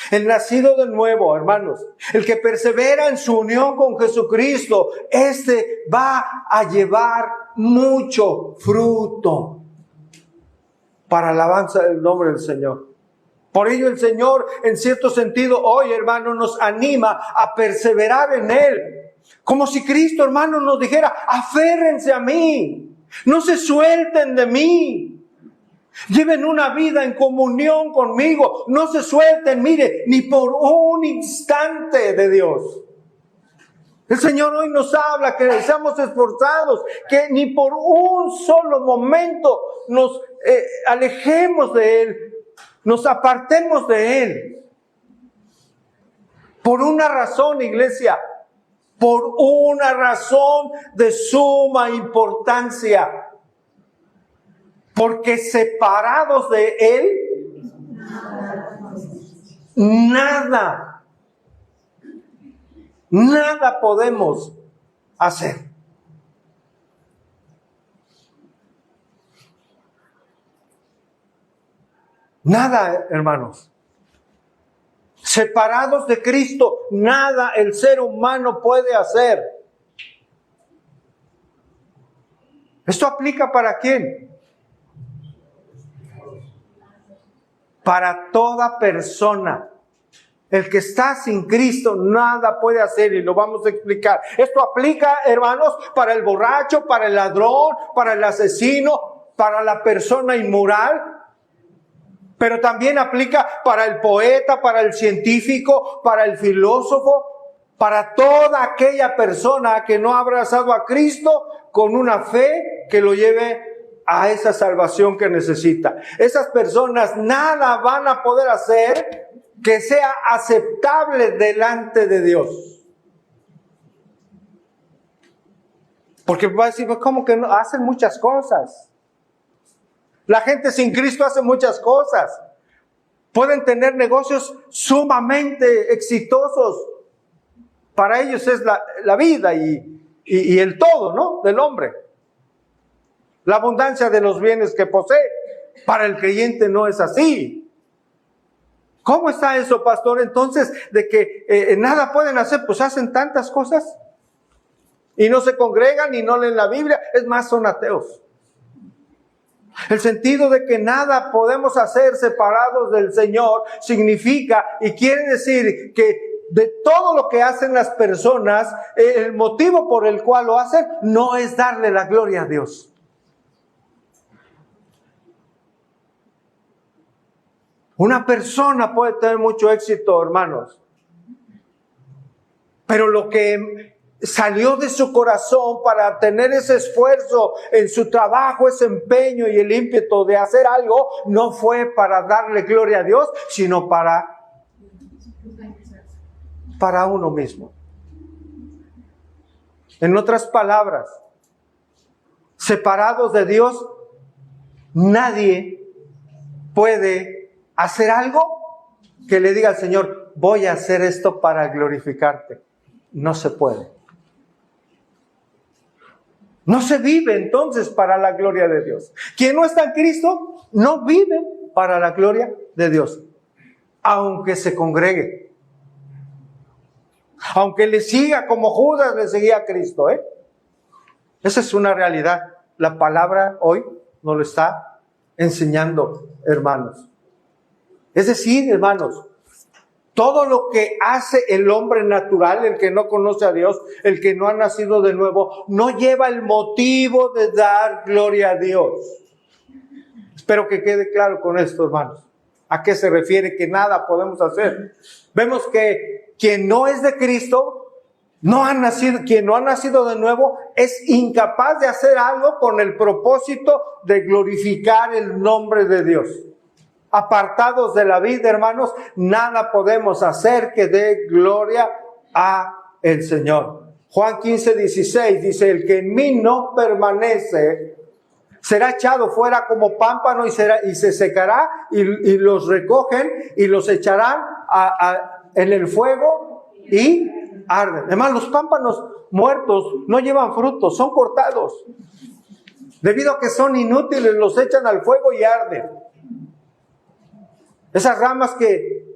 El nacido de nuevo, hermanos, el que persevera en su unión con Jesucristo, este va a llevar mucho fruto para alabanza del nombre del Señor. Por ello el Señor, en cierto sentido, hoy, hermano, nos anima a perseverar en Él. Como si Cristo, hermano, nos dijera, aférrense a mí, no se suelten de mí. Lleven una vida en comunión conmigo. No se suelten, mire, ni por un instante de Dios. El Señor hoy nos habla que seamos esforzados, que ni por un solo momento nos alejemos de Él, nos apartemos de Él. Por una razón, iglesia, por una razón de suma importancia. Porque separados de Él, nada podemos hacer. Nada, hermanos. Separados de Cristo, nada el ser humano puede hacer. ¿Esto aplica para quién? Para toda persona. El que está sin Cristo nada puede hacer, y lo vamos a explicar. Esto aplica, hermanos, para el borracho, para el ladrón, para el asesino, para la persona inmoral. Pero también aplica para el poeta, para el científico, para el filósofo, para toda aquella persona que no ha abrazado a Cristo con una fe que lo lleve a esa salvación que necesita. Esas personas nada van a poder hacer que sea aceptable delante de Dios. Porque va a decir, ¿cómo que no? Hacen muchas cosas. La gente sin Cristo hace muchas cosas. Pueden tener negocios sumamente exitosos. Para ellos es la vida y el todo, ¿no? Del hombre. La abundancia de los bienes que posee. Para el creyente no es así. ¿Cómo está eso, pastor? Entonces, de que nada pueden hacer, pues hacen tantas cosas. Y no se congregan y no leen la Biblia. Es más, son ateos. El sentido de que nada podemos hacer separados del Señor significa y quiere decir que de todo lo que hacen las personas, el motivo por el cual lo hacen no es darle la gloria a Dios. Una persona puede tener mucho éxito, hermanos, pero lo que salió de su corazón para tener ese esfuerzo en su trabajo, ese empeño y el ímpetu de hacer algo, no fue para darle gloria a Dios, sino para uno mismo. En otras palabras, separados de Dios, nadie puede hacer algo que le diga al Señor, voy a hacer esto para glorificarte. No se puede. No se vive entonces para la gloria de Dios. Quien no está en Cristo, no vive para la gloria de Dios. Aunque se congregue. Aunque le siga como Judas le seguía a Cristo, Esa es una realidad. La palabra hoy nos lo está enseñando, hermanos. Es decir, hermanos, todo lo que hace el hombre natural, el que no conoce a Dios, el que no ha nacido de nuevo, no lleva el motivo de dar gloria a Dios. Espero que quede claro con esto, hermanos. ¿A qué se refiere que nada podemos hacer? Vemos que quien no es de Cristo, quien no ha nacido de nuevo, es incapaz de hacer algo con el propósito de glorificar el nombre de Dios. Apartados de la vida, hermanos, nada podemos hacer que dé gloria a el Señor. Juan 15:16 dice: el que en mí no permanece será echado fuera como pámpano y se secará, y los recogen y los echarán en el fuego y arden. Además, los pámpanos muertos no llevan frutos, son cortados. Debido a que son inútiles, los echan al fuego y arden. Esas ramas que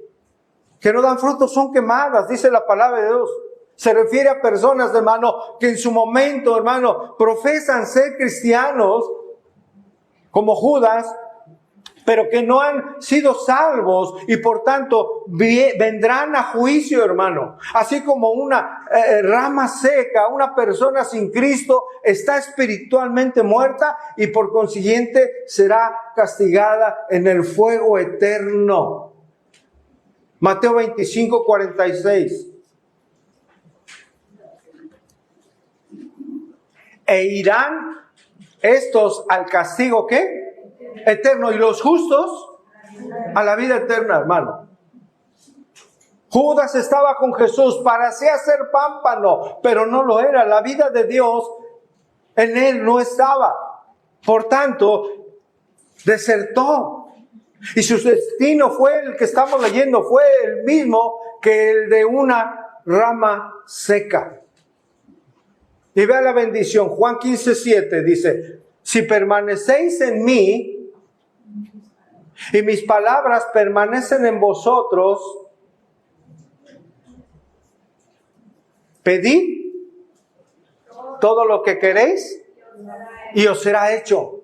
no dan frutos son quemadas, dice la palabra de Dios. Se refiere a personas, hermano, que en su momento, hermano, profesan ser cristianos, como Judas, pero que no han sido salvos y por tanto vendrán a juicio, hermano. Así como una rama seca, una persona sin Cristo está espiritualmente muerta y por consiguiente será castigada en el fuego eterno. Mateo 25:46. E irán estos al castigo, ¿qué? Eterno, y los justos a la vida eterna, hermano. Judas estaba con Jesús, parecía ser pámpano, pero no lo era. La vida de Dios en él no estaba. Por tanto, desertó. Y su destino fue el que estamos leyendo, fue el mismo que el de una rama seca. Y vea la bendición. Juan 15:7 dice: si permanecéis en mí y mis palabras permanecen en vosotros, pedid todo lo que queréis y os será hecho.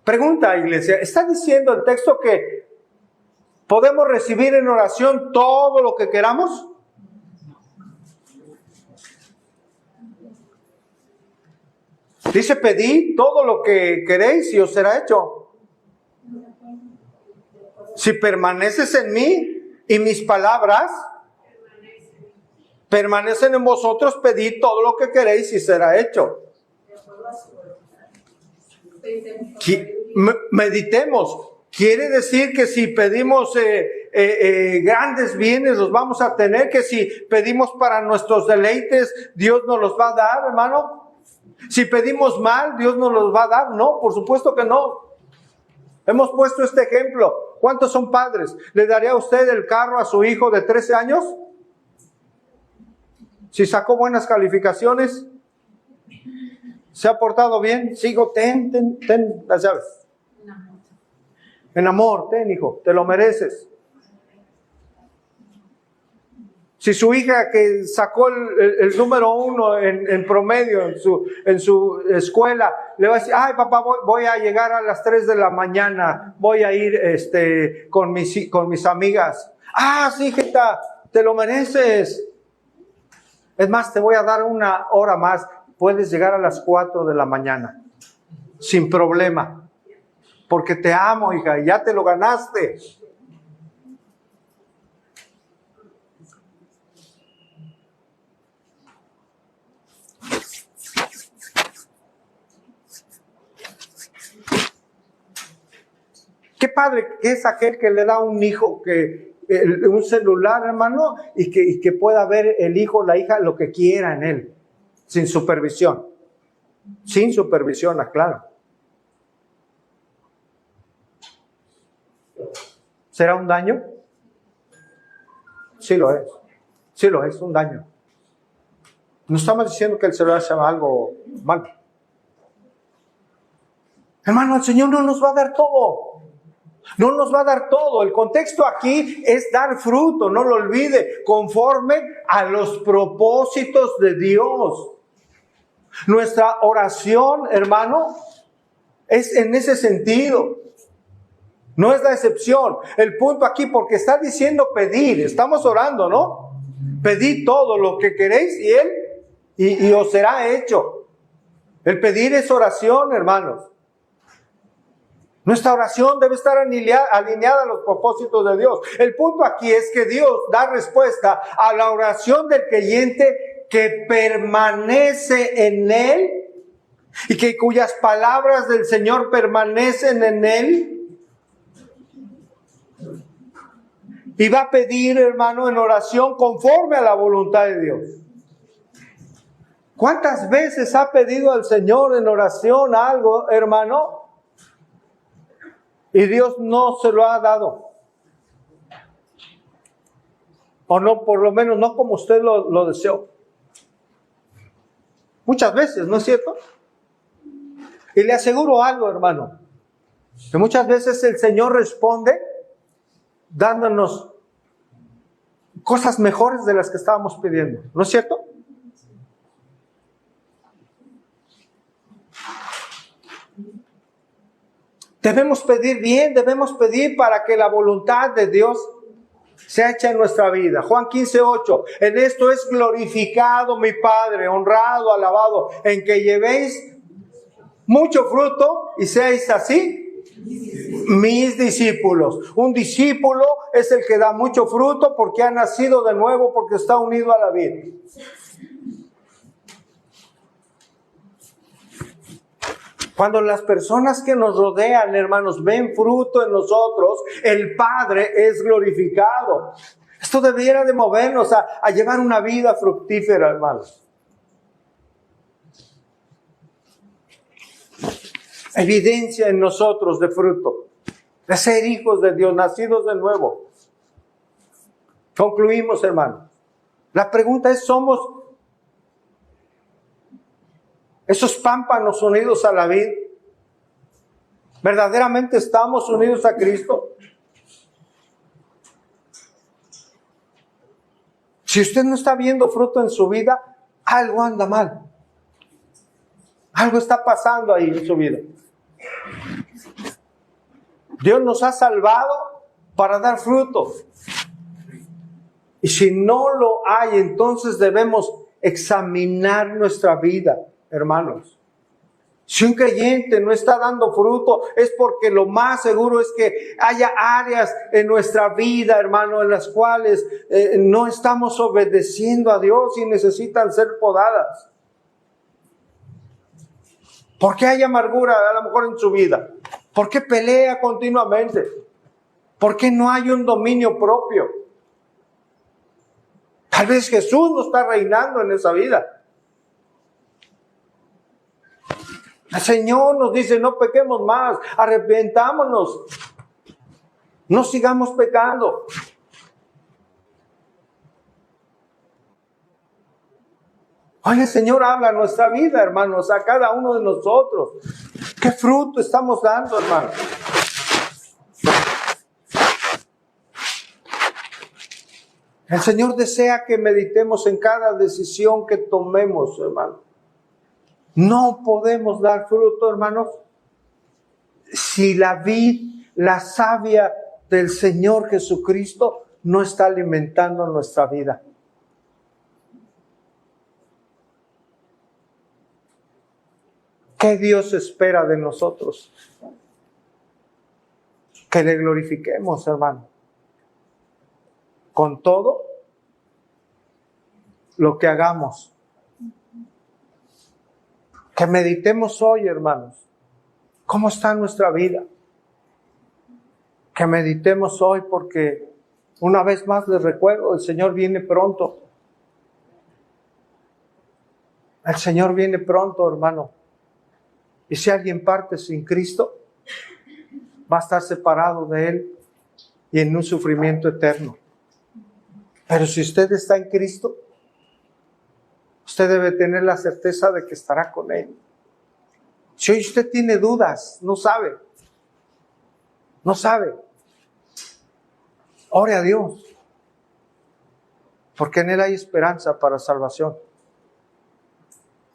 Pregunta, iglesia, ¿está diciendo el texto que podemos recibir en oración todo lo que queramos? Dice: pedid todo lo que queréis y os será hecho. Si permaneces en mí y mis palabras permanecen en vosotros, pedid todo lo que queréis y será hecho. Meditemos. Quiere decir que si pedimos grandes bienes los vamos a tener, que si pedimos para nuestros deleites Dios nos los va a dar, hermano. Si pedimos mal, Dios nos los va a dar. No, por supuesto que no. Hemos puesto este ejemplo. ¿Cuántos son padres? ¿Le daría usted el carro a su hijo de 13 años? Si sacó buenas calificaciones, se ha portado bien, sigo, ten las llaves. En amor, ten, hijo, te lo mereces. Si su hija que sacó el número 1 en promedio en su escuela, le va a decir: ay papá, voy a llegar a las 3 de la mañana, voy a ir con mis amigas. Ah, sí, hijita, te lo mereces. Es más, te voy a dar una hora más, puedes llegar a las 4 de la mañana, sin problema, porque te amo, hija, y ya te lo ganaste. Qué padre que es aquel que le da a un hijo un celular, hermano, y que pueda ver el hijo o la hija lo que quiera en él, sin supervisión. Sin supervisión, aclaro. ¿Será un daño? Sí lo es. Sí lo es, un daño. No estamos diciendo que el celular sea algo malo. Hermano, el Señor no nos va a dar todo. No nos va a dar todo. El contexto aquí es dar fruto, no lo olvide, conforme a los propósitos de Dios. Nuestra oración, hermano, es en ese sentido. No es la excepción. El punto aquí, porque está diciendo pedir, estamos orando, ¿no? Pedid todo lo que queréis y os será hecho. El pedir es oración, hermanos. Nuestra oración debe estar alineada a los propósitos de Dios. El punto aquí es que Dios da respuesta a la oración del creyente que permanece en Él y que cuyas palabras del Señor permanecen en Él. Y va a pedir, hermano, en oración conforme a la voluntad de Dios. ¿Cuántas veces ha pedido al Señor en oración algo, hermano? Y Dios no se lo ha dado. O no, por lo menos no como usted lo deseó. Muchas veces, ¿no es cierto? Y le aseguro algo, hermano, que muchas veces el Señor responde dándonos cosas mejores de las que estábamos pidiendo, ¿no es cierto? Debemos pedir bien, debemos pedir para que la voluntad de Dios sea hecha en nuestra vida. Juan 15:8, en esto es glorificado mi Padre, honrado, alabado, en que llevéis mucho fruto y seáis así mis discípulos. Un discípulo es el que da mucho fruto porque ha nacido de nuevo, porque está unido a la vid. Cuando las personas que nos rodean, hermanos, ven fruto en nosotros, el Padre es glorificado. Esto debiera de movernos a llevar una vida fructífera, hermanos. Evidencia en nosotros de fruto, de ser hijos de Dios, nacidos de nuevo. Concluimos, hermanos. La pregunta es, ¿somos esos pámpanos unidos a la vid? ¿Verdaderamente estamos unidos a Cristo? Si usted no está viendo fruto en su vida, algo anda mal. Algo está pasando ahí en su vida. Dios nos ha salvado para dar fruto. Y si no lo hay, entonces debemos examinar nuestra vida, hermanos. Si un creyente no está dando fruto, es porque lo más seguro es que haya áreas en nuestra vida, hermano, en las cuales no estamos obedeciendo a Dios y necesitan ser podadas. ¿Por qué hay amargura a lo mejor en su vida? ¿Por qué pelea continuamente? ¿Por qué no hay un dominio propio? Tal vez Jesús no está reinando en esa vida. El Señor nos dice, no pequemos más, arrepentámonos, no sigamos pecando. Hoy el Señor habla a nuestra vida, hermanos, a cada uno de nosotros. ¿Qué fruto estamos dando, hermanos? El Señor desea que meditemos en cada decisión que tomemos, hermanos. No podemos dar fruto, hermanos, si la vid, la savia del Señor Jesucristo no está alimentando nuestra vida. ¿Qué Dios espera de nosotros? Que le glorifiquemos, hermano. Con todo lo que hagamos. Que meditemos hoy, hermanos, cómo está nuestra vida. Que meditemos hoy porque, una vez más les recuerdo, el Señor viene pronto. El Señor viene pronto, hermano. Y si alguien parte sin Cristo, va a estar separado de Él y en un sufrimiento eterno. Pero si usted está en Cristo, usted debe tener la certeza de que estará con Él. Si hoy usted tiene dudas, no sabe, ore a Dios, porque en Él hay esperanza para salvación.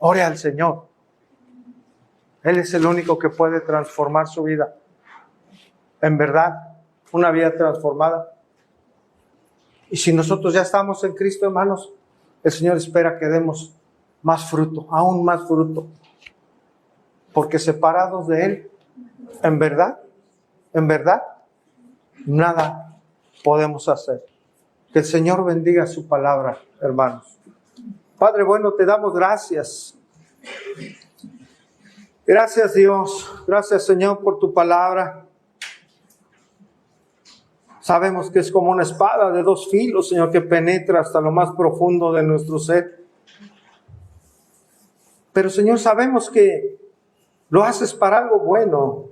Ore al Señor. Él es el único que puede transformar su vida. En verdad, una vida transformada. Y si nosotros ya estamos en Cristo, hermanos, el Señor espera que demos más fruto, aún más fruto. Porque separados de Él, en verdad, en verdad, nada podemos hacer. Que el Señor bendiga su palabra, hermanos. Padre bueno, te damos gracias. Gracias, Dios. Gracias, Señor, por tu palabra. Sabemos que es como una espada de dos filos, Señor, que penetra hasta lo más profundo de nuestro ser. Pero, Señor, sabemos que lo haces para algo bueno.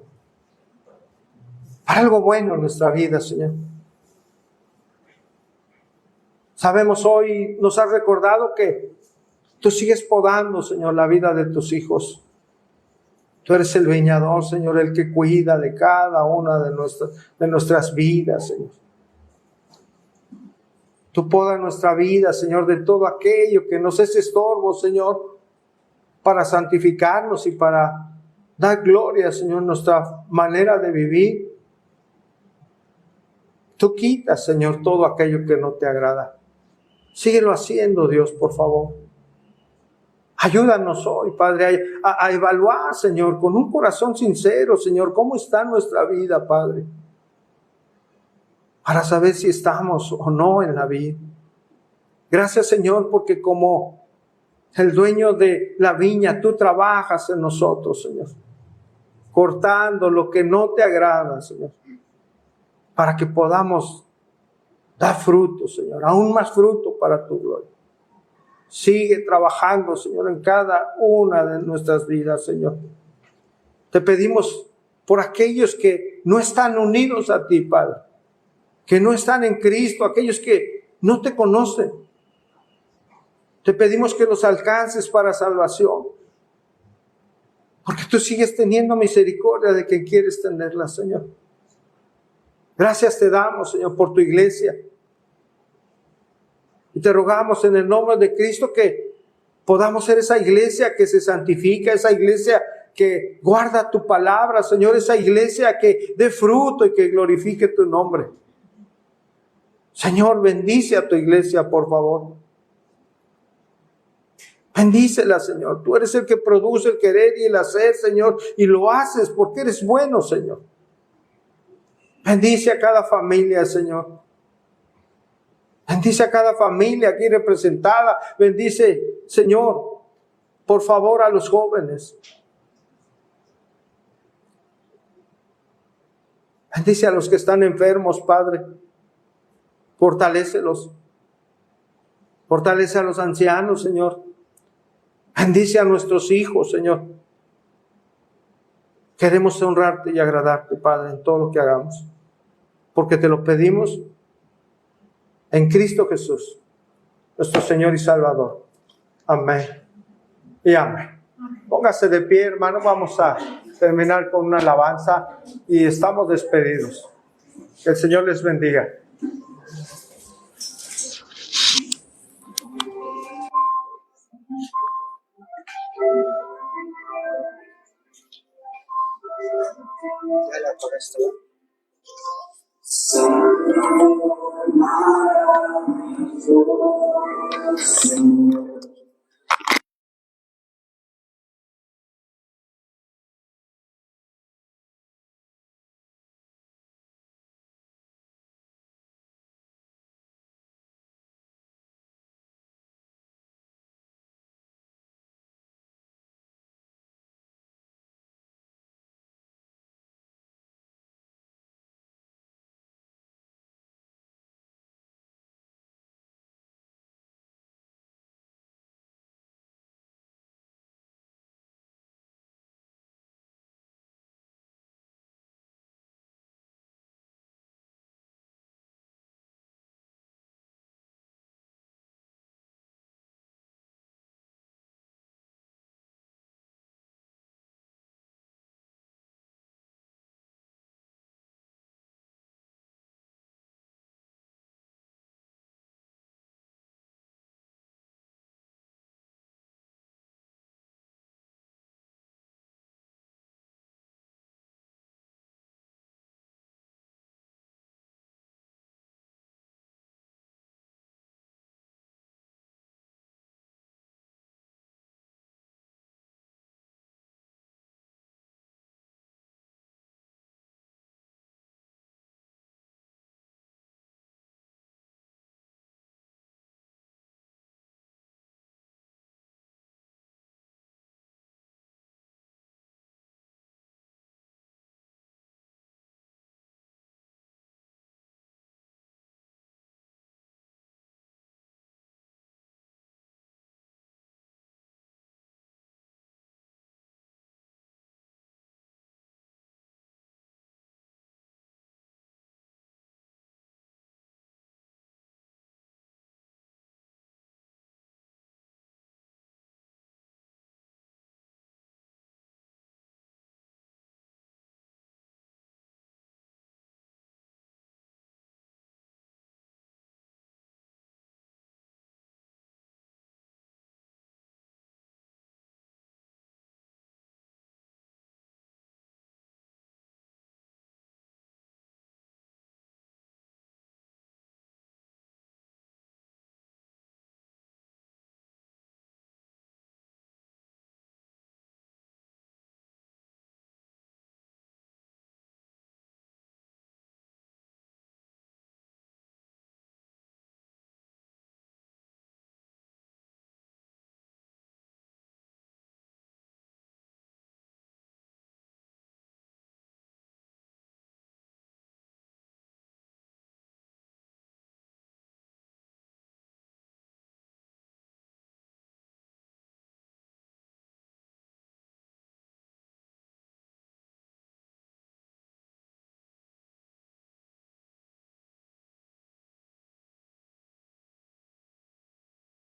Para algo bueno en nuestra vida, Señor. Sabemos hoy, nos has recordado que tú sigues podando, Señor, la vida de tus hijos. Tú eres el viñador, Señor, el que cuida de cada una de nuestras vidas, Señor. Tú podas nuestra vida, Señor, de todo aquello que nos es estorbo, Señor, para santificarnos y para dar gloria, Señor, nuestra manera de vivir. Tú quitas, Señor, todo aquello que no te agrada. Síguelo haciendo, Dios, por favor. Ayúdanos hoy, Padre, a evaluar, Señor, con un corazón sincero, Señor, cómo está nuestra vida, Padre, para saber si estamos o no en la vida. Gracias, Señor, porque como el dueño de la viña, tú trabajas en nosotros, Señor, cortando lo que no te agrada, Señor, para que podamos dar fruto, Señor, aún más fruto para tu gloria. Sigue trabajando, Señor, en cada una de nuestras vidas, Señor. Te pedimos por aquellos que no están unidos a ti, Padre, que no están en Cristo, aquellos que no te conocen. Te pedimos que los alcances para salvación, porque tú sigues teniendo misericordia de quien quieres tenerla, Señor. Gracias te damos, Señor, por tu iglesia. Y te rogamos en el nombre de Cristo que podamos ser esa iglesia que se santifica, esa iglesia que guarda tu palabra, Señor, esa iglesia que dé fruto y que glorifique tu nombre. Señor, bendice a tu iglesia, por favor. Bendícela, Señor. Tú eres el que produce el querer y el hacer, Señor, y lo haces porque eres bueno, Señor. Bendice a cada familia, Señor. Bendice a cada familia aquí representada. Bendice, Señor, por favor, a los jóvenes. Bendice a los que están enfermos, Padre. Fortalécelos. Fortalece a los ancianos, Señor. Bendice a nuestros hijos, Señor. Queremos honrarte y agradarte, Padre, en todo lo que hagamos. Porque te lo pedimos en Cristo Jesús, nuestro Señor y Salvador. Amén y amén. Póngase de pie, hermano. Vamos a terminar con una alabanza y estamos despedidos. Que el Señor les bendiga. Señor maravilloso, Señor